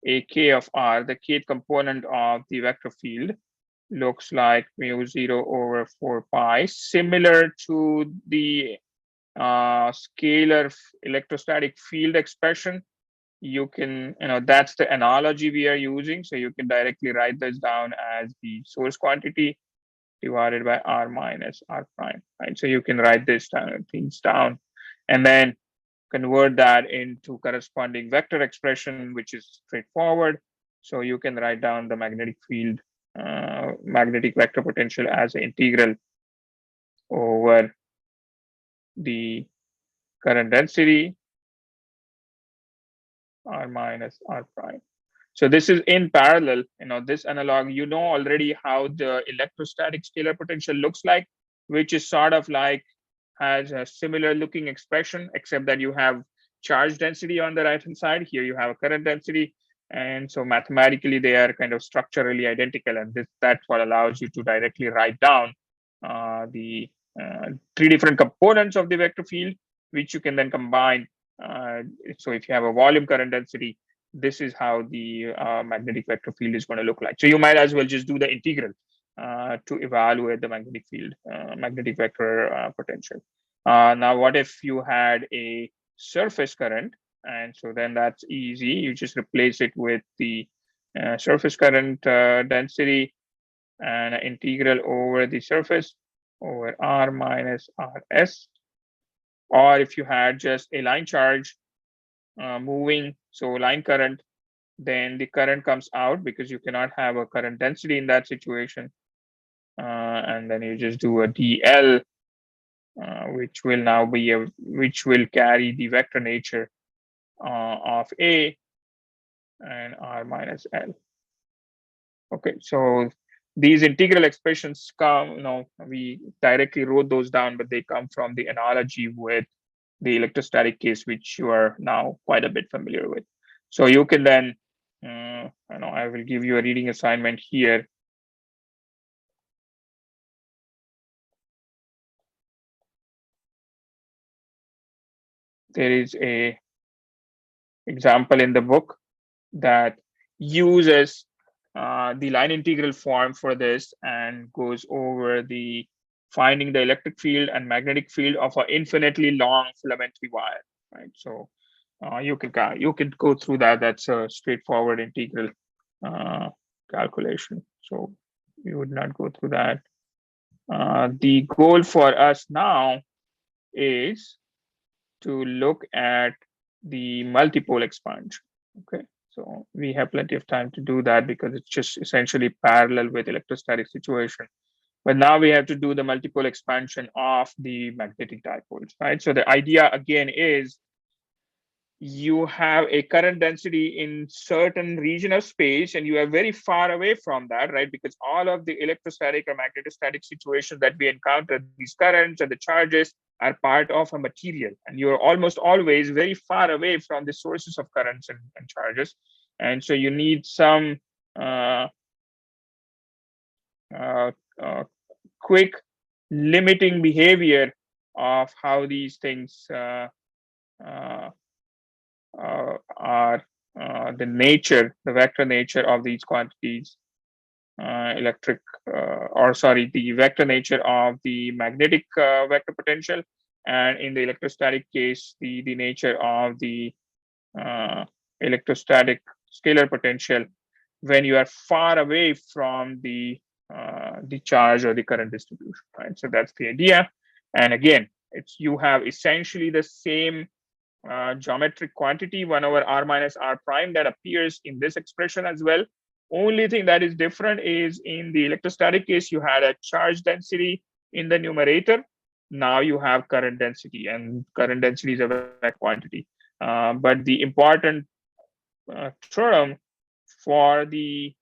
A: a k of r, the kth component of the vector field, looks like mu0 over 4 pi, similar to the scalar electrostatic field expression you can, that's the analogy we are using. So you can directly write this down as the source quantity divided by r minus r prime, right? So you can write this down, things down, and then convert that into corresponding vector expression, which is straightforward. So you can write down the magnetic field, magnetic vector potential as an integral over the current density r minus r prime. So this is in parallel, this analog, already how the electrostatic scalar potential looks like, which is sort of like has a similar looking expression, except that you have charge density on the right hand side. Here you have a current density. And so mathematically, they are kind of structurally identical. And that's what allows you to directly write down the three different components of the vector field, which you can then combine. So if you have a volume current density, this is how the magnetic vector field is going to look like. So you might as well just do the integral to evaluate the magnetic field, magnetic vector potential. Now, what if you had a surface current? And so then that's easy. You just replace it with the surface current density and integral over the surface over r minus rs. Or if you had just a line charge moving, so line current, then the current comes out because you cannot have a current density in that situation. And then you just do a dl, which will now be which will carry the vector nature of a and r minus l. Okay, so these integral expressions come, we directly wrote those down, but they come from the analogy with the electrostatic case, which you are now quite a bit familiar with. So you can then, I will give you a reading assignment here. There is a example in the book that uses the line integral form for this and goes over the finding the electric field and magnetic field of an infinitely long filamentary wire, right? So you can go through that. That's a straightforward integral calculation. So we would not go through that. The goal for us now is to look at the multipole expansion. Okay, so we have plenty of time to do that because it's just essentially parallel with electrostatic situation. But now we have to do the multipole expansion of the magnetic dipoles, right? So the idea again is you have a current density in certain region of space and you are very far away from that, right? Because all of the electrostatic or magnetostatic situations that we encounter, these currents and the charges are part of a material, and you're almost always very far away from the sources of currents and charges. And so you need some quick limiting behavior of how these things are the vector nature of these quantities, the vector nature of the magnetic vector potential, and in the electrostatic case, the nature of the electrostatic scalar potential when you are far away from the charge or the current distribution, right? So that's the idea. And again, you have essentially the same geometric quantity 1 over r minus r prime that appears in this expression as well. Only thing that is different is in the electrostatic case, you had a charge density in the numerator. Now you have current density, and current density is a vector quantity. But the important term for the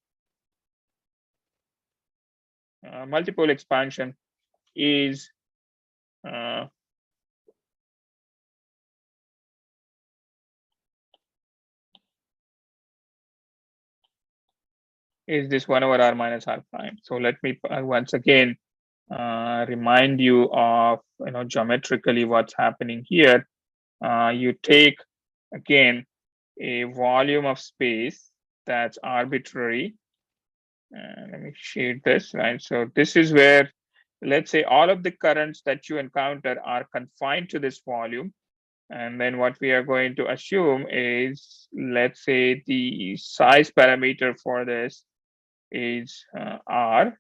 A: multipole expansion is this 1 over r minus r prime. So let me once again remind you of geometrically what's happening here. You take again a volume of space that's arbitrary. Let me shade this, right? So this is where, let's say, all of the currents that you encounter are confined to this volume. And then what we are going to assume is, let's say the size parameter for this is R.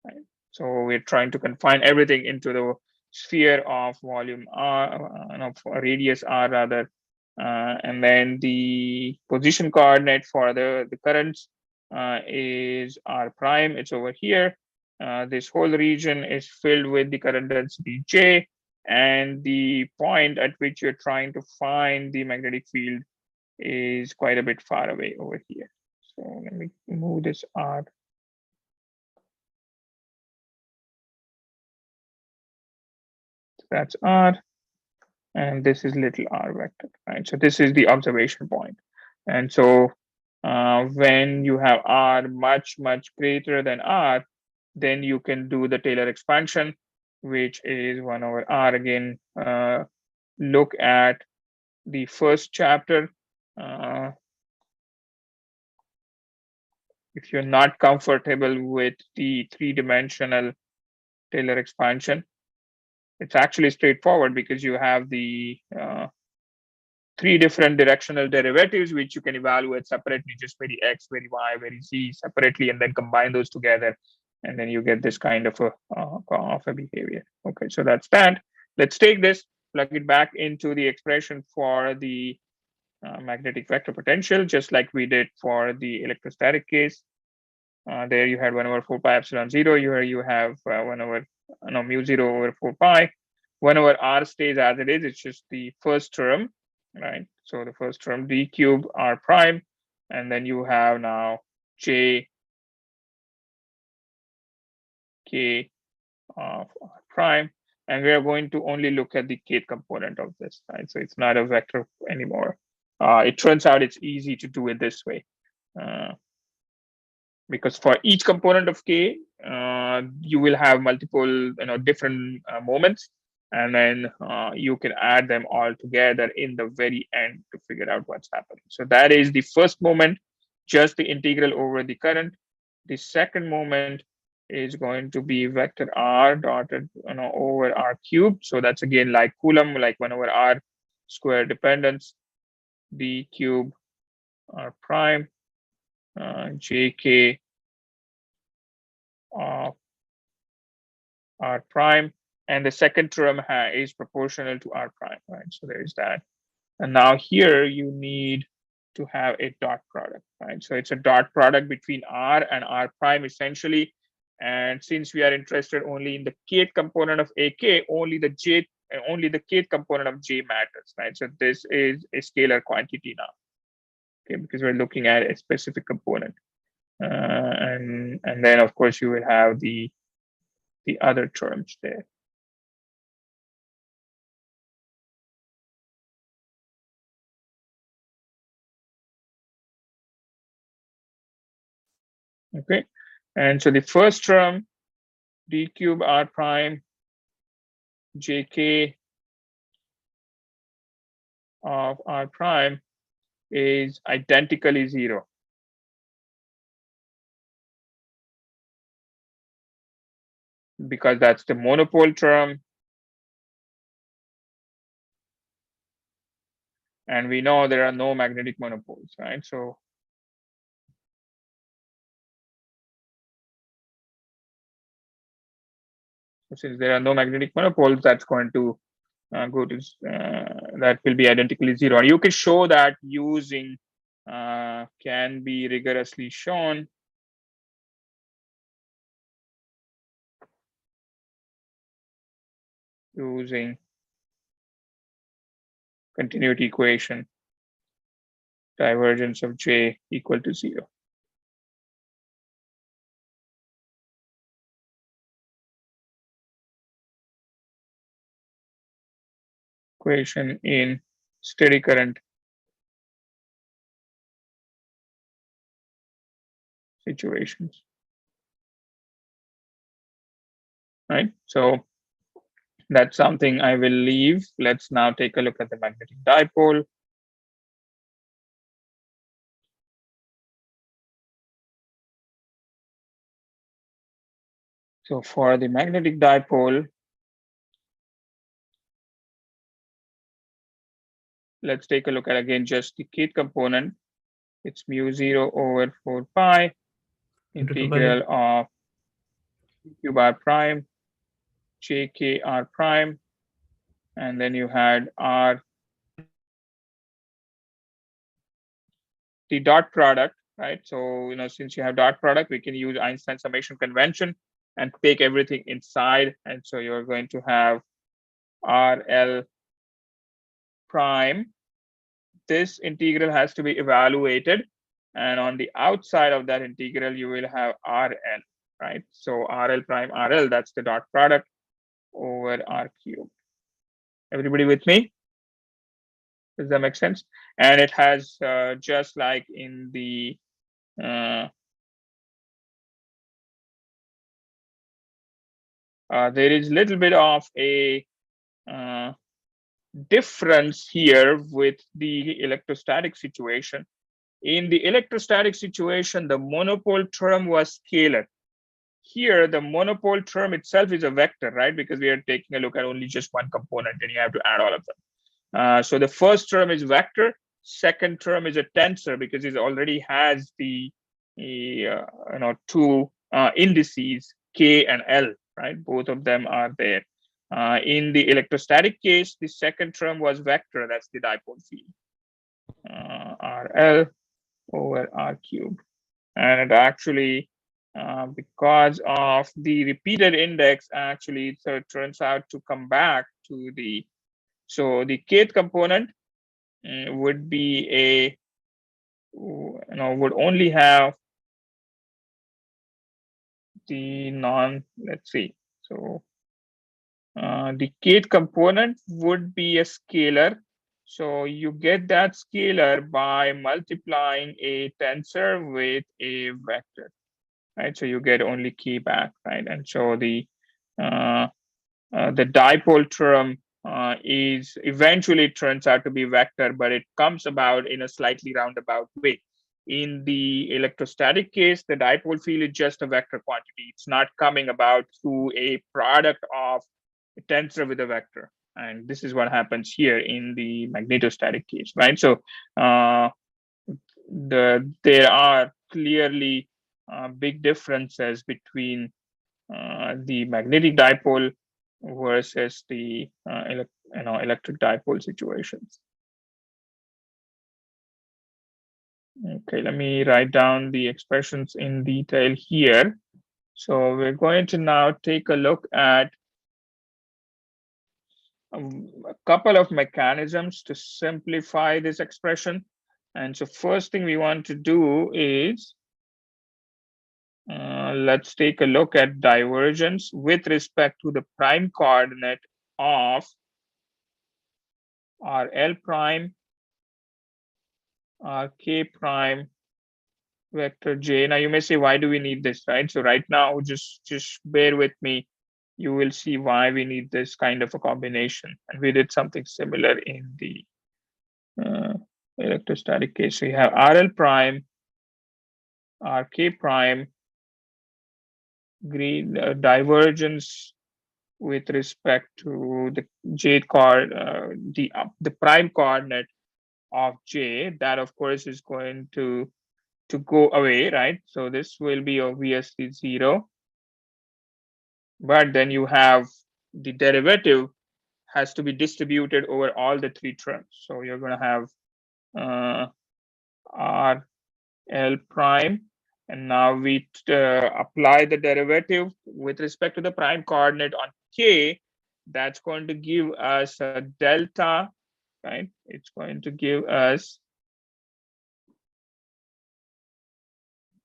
A: Right? So we're trying to confine everything into the sphere of volume R, no, radius R rather. And then the position coordinate for the currents is R prime. It's over here. This whole region is filled with the current density J, and the point at which you're trying to find the magnetic field is quite a bit far away over here. So let me move this R. That's R, and this is little r vector, right? So this is the observation point. And so when you have R much greater than R, then you can do the Taylor expansion, which is 1 over R. Again, look at the first chapter. If you're not comfortable with the three-dimensional Taylor expansion, it's actually straightforward because you have the three different directional derivatives which you can evaluate separately, just vary x, vary y, vary z separately, and then combine those together, and then you get this kind of a behavior. Okay, so that's that. Let's take this, plug it back into the expression for the magnetic vector potential, just like we did for the electrostatic case. There you had 1 over 4 pi epsilon 0. Here you have 1 over mu 0 over 4 pi. 1 over r stays as it is. It's just the first term, right? So the first term d cube r prime, and then you have now j k of r prime, and we are going to only look at the kth component of this, right? So it's not a vector anymore. It turns out it's easy to do it this way. Because for each component of k, you will have multiple, different moments, and then you can add them all together in the very end to figure out what's happening. So that is the first moment, just the integral over the current. The second moment is going to be vector r dotted over r cubed. So that's again like Coulomb, like 1 over r square dependence, d cube r prime, jk of r prime, and the second term is proportional to r prime, right? So there is that. And now here you need to have a dot product, right? So it's a dot product between r and r prime essentially. And since we are interested only in the kth component of ak, only the kth component of j matters, right? So this is a scalar quantity now, okay, because we're looking at a specific component. And then of course you will have the other terms there. Okay, and so the first term, d cube r prime jk of r prime is identically 0. Because that's the monopole term. And we know there are no magnetic monopoles, right? So since there are no magnetic monopoles, that's going to go to, that will be identically 0. And you can show that using, can be rigorously shown using continuity equation, divergence of j equal to 0. Equation in steady current situations, right? So that's something I will leave. Let's now take a look at the magnetic dipole. So for the magnetic dipole, let's take a look at again just the kth component. It's mu0 over 4 pi
B: Dr. Kapale,
A: integral of q bar prime jk r prime, and then you had r, the dot product, right? So since you have dot product, we can use Einstein summation convention and take everything inside, and so you're going to have rl prime. This integral has to be evaluated, and on the outside of that integral you will have rl, right? So rl prime rl, that's the dot product over r cubed. Everybody with me? Does that make sense? And it has just like in the there is a little bit of a difference here with the electrostatic situation. In the electrostatic situation, the monopole term was scalar. Here, the monopole term itself is a vector, right? Because we are taking a look at only just one component and you have to add all of them. So the first term is vector, second term is a tensor because it already has the two indices, K and L, right? Both of them are there. In the electrostatic case, the second term was vector, that's the dipole field, RL over R cubed. And it actually, because of the repeated index, actually, so it turns out to come back to the, so the kth component would be a, would only have the let's see. So the kth component would be a scalar. So you get that scalar by multiplying a tensor with a vector, right? So you get only k back, right? And so the dipole term is eventually turns out to be vector, but it comes about in a slightly roundabout way. In the electrostatic case, the dipole field is just a vector quantity. It's not coming about through a product of a tensor with a vector. And this is what happens here in the magnetostatic case, right? So there are clearly big differences between the magnetic dipole versus the electric dipole situations. Okay, let me write down the expressions in detail here. So we're going to now take a look at a couple of mechanisms to simplify this expression. And so first thing we want to do is let's take a look at divergence with respect to the prime coordinate of RL prime, RK prime, vector J. Now you may say, why do we need this, right? So right now, just bear with me. You will see why we need this kind of a combination. And we did something similar in the electrostatic case. So you have RL prime, RK prime, green divergence with respect to the J the prime coordinate of J. That of course is going to go away, right? So this will be obviously 0. But then you have the derivative has to be distributed over all the three terms. So you're going to have RL prime. And now we apply the derivative with respect to the prime coordinate on K. That's going to give us a delta, right? It's going to give us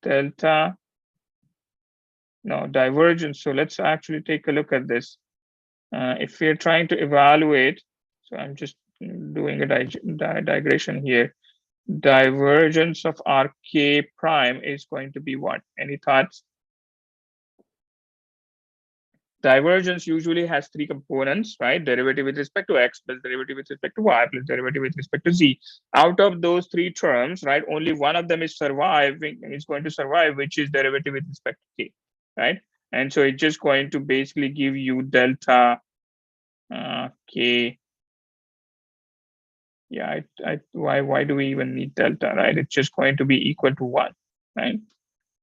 A: delta, no, divergence. So let's actually take a look at this. If we're trying to evaluate, so I'm just doing a digression here. Divergence of RK prime is going to be what? Any thoughts? Divergence usually has three components, right? Derivative with respect to x plus derivative with respect to y plus derivative with respect to z. Out of those three terms, right, only one of them is going to survive, which is derivative with respect to k, right? And so it's just going to basically give you delta k yeah, why do we even need delta, right? It's just going to be equal to 1, right?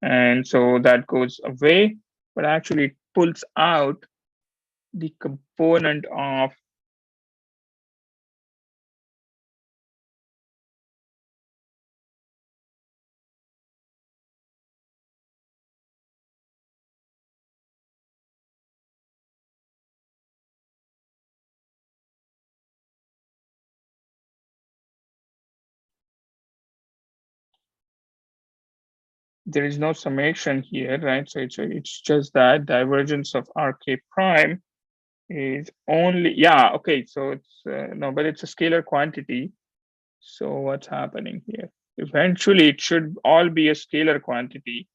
A: And so that goes away, but actually it pulls out the component of there is no summation here, right? So it's just that divergence of RK prime is only, yeah, okay. So it's no, but it's a scalar quantity. So what's happening here? Eventually, it should all be a scalar quantity.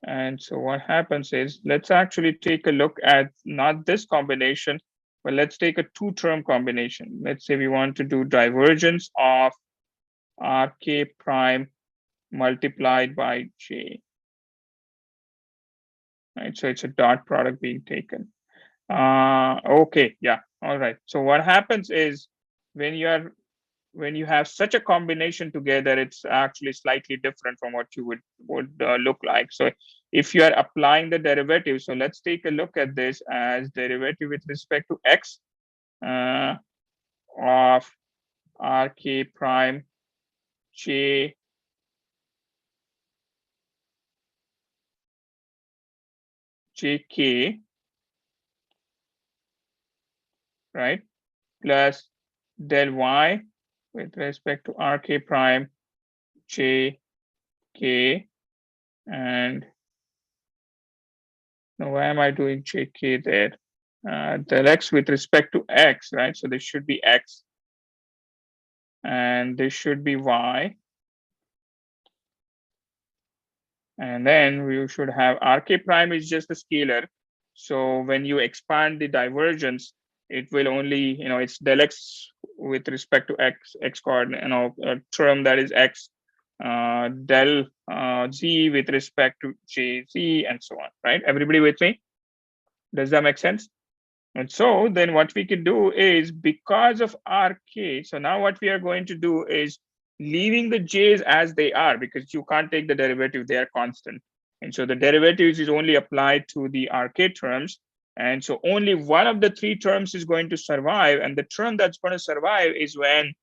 A: And so what happens is, let's actually take a look at not this combination, but let's take a two-term combination. Let's say we want to do divergence of RK prime multiplied by J, right? So it's a dot product being taken. Okay, yeah, all right. So what happens is when you have such a combination together, it's actually slightly different from what you would look like. So if you are applying the derivative, so let's take a look at this as derivative with respect to x of RK prime J JK, right, plus del y with respect to RK prime JK, and now why am I doing JK there? Del x with respect to x, right? So this should be x, and this should be y. And then we should have RK prime is just a scalar. So when you expand the divergence, it will only, it's del x with respect to x coordinate, a term that is x, del z with respect to jz, and so on, right? Everybody with me? Does that make sense? And so then what we can do is, because of RK, so now what we are going to do is leaving the J's as they are, because you can't take the derivative, they are constant. And so the derivatives is only applied to the RK terms. And so only one of the three terms is going to survive. And the term that's going to survive is when,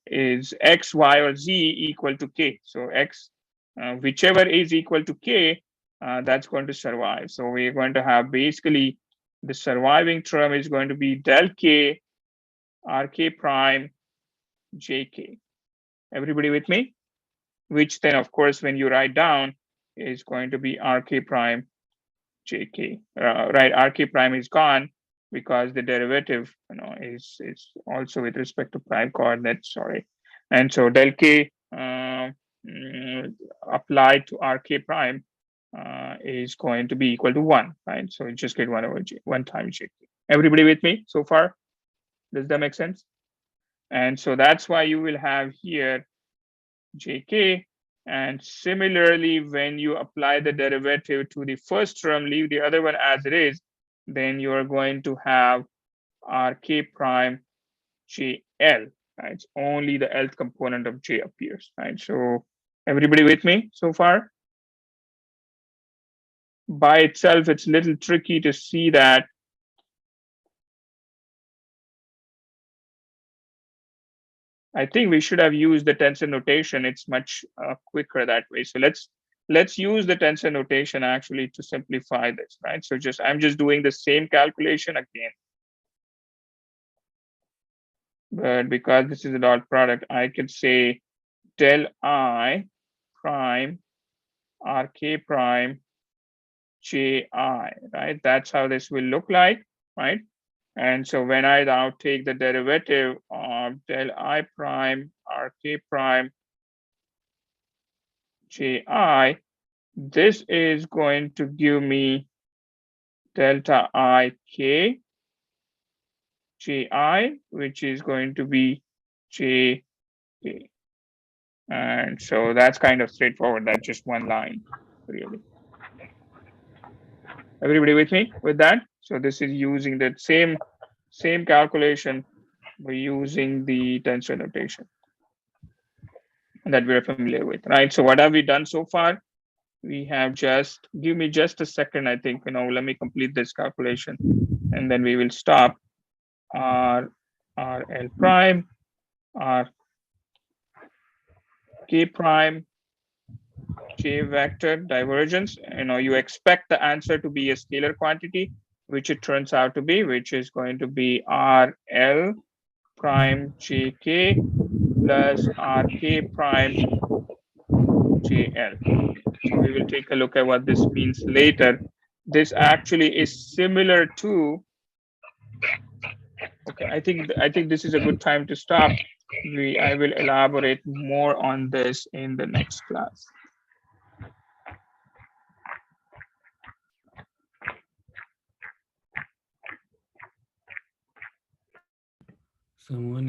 A: is X, Y, or Z equal to K. So X, whichever is equal to K, that's going to survive. So we're going to have basically the surviving term is going to be del K RK prime JK. Everybody with me? Which then, of course, when you write down, is going to be RK prime JK. Right, RK prime is gone because the derivative, is also with respect to prime coordinates. Sorry, and so del K applied to RK prime is going to be equal to 1, right? So you just get 1 over J, 1 times JK. Everybody with me so far? Does that make sense? And so that's why you will have here JK. And similarly, when you apply the derivative to the first term, leave the other one as it is, then you're going to have RK prime JL, right? It's only the Lth component of J appears, right? So everybody with me so far? By itself, it's a little tricky to see that. I think we should have used the tensor notation. It's much quicker that way. So let's use the tensor notation actually to simplify this, right? So I'm just doing the same calculation again. But because this is a dot product, I could say del I prime RK prime JI, right? That's how this will look like, right? And so when I now take the derivative of del I prime RK prime JI, this is going to give me delta IK JI, which is going to be JK. And so that's kind of straightforward. That's just one line, really. Everybody with me with that? So this is using that same Same calculation, we're using the tensor notation that we're familiar with, right? So what have we done so far? We have just, give me just a second, I think, let me complete this calculation and then we will stop. R L prime, R K prime, J vector divergence. You expect the answer to be a scalar quantity, which it turns out to be, which is going to be RL prime JK plus RK prime JL. So we will take a look at what this means later. This actually is similar to, okay, I think this is a good time to stop. I will elaborate more on this in the next class.
B: Someone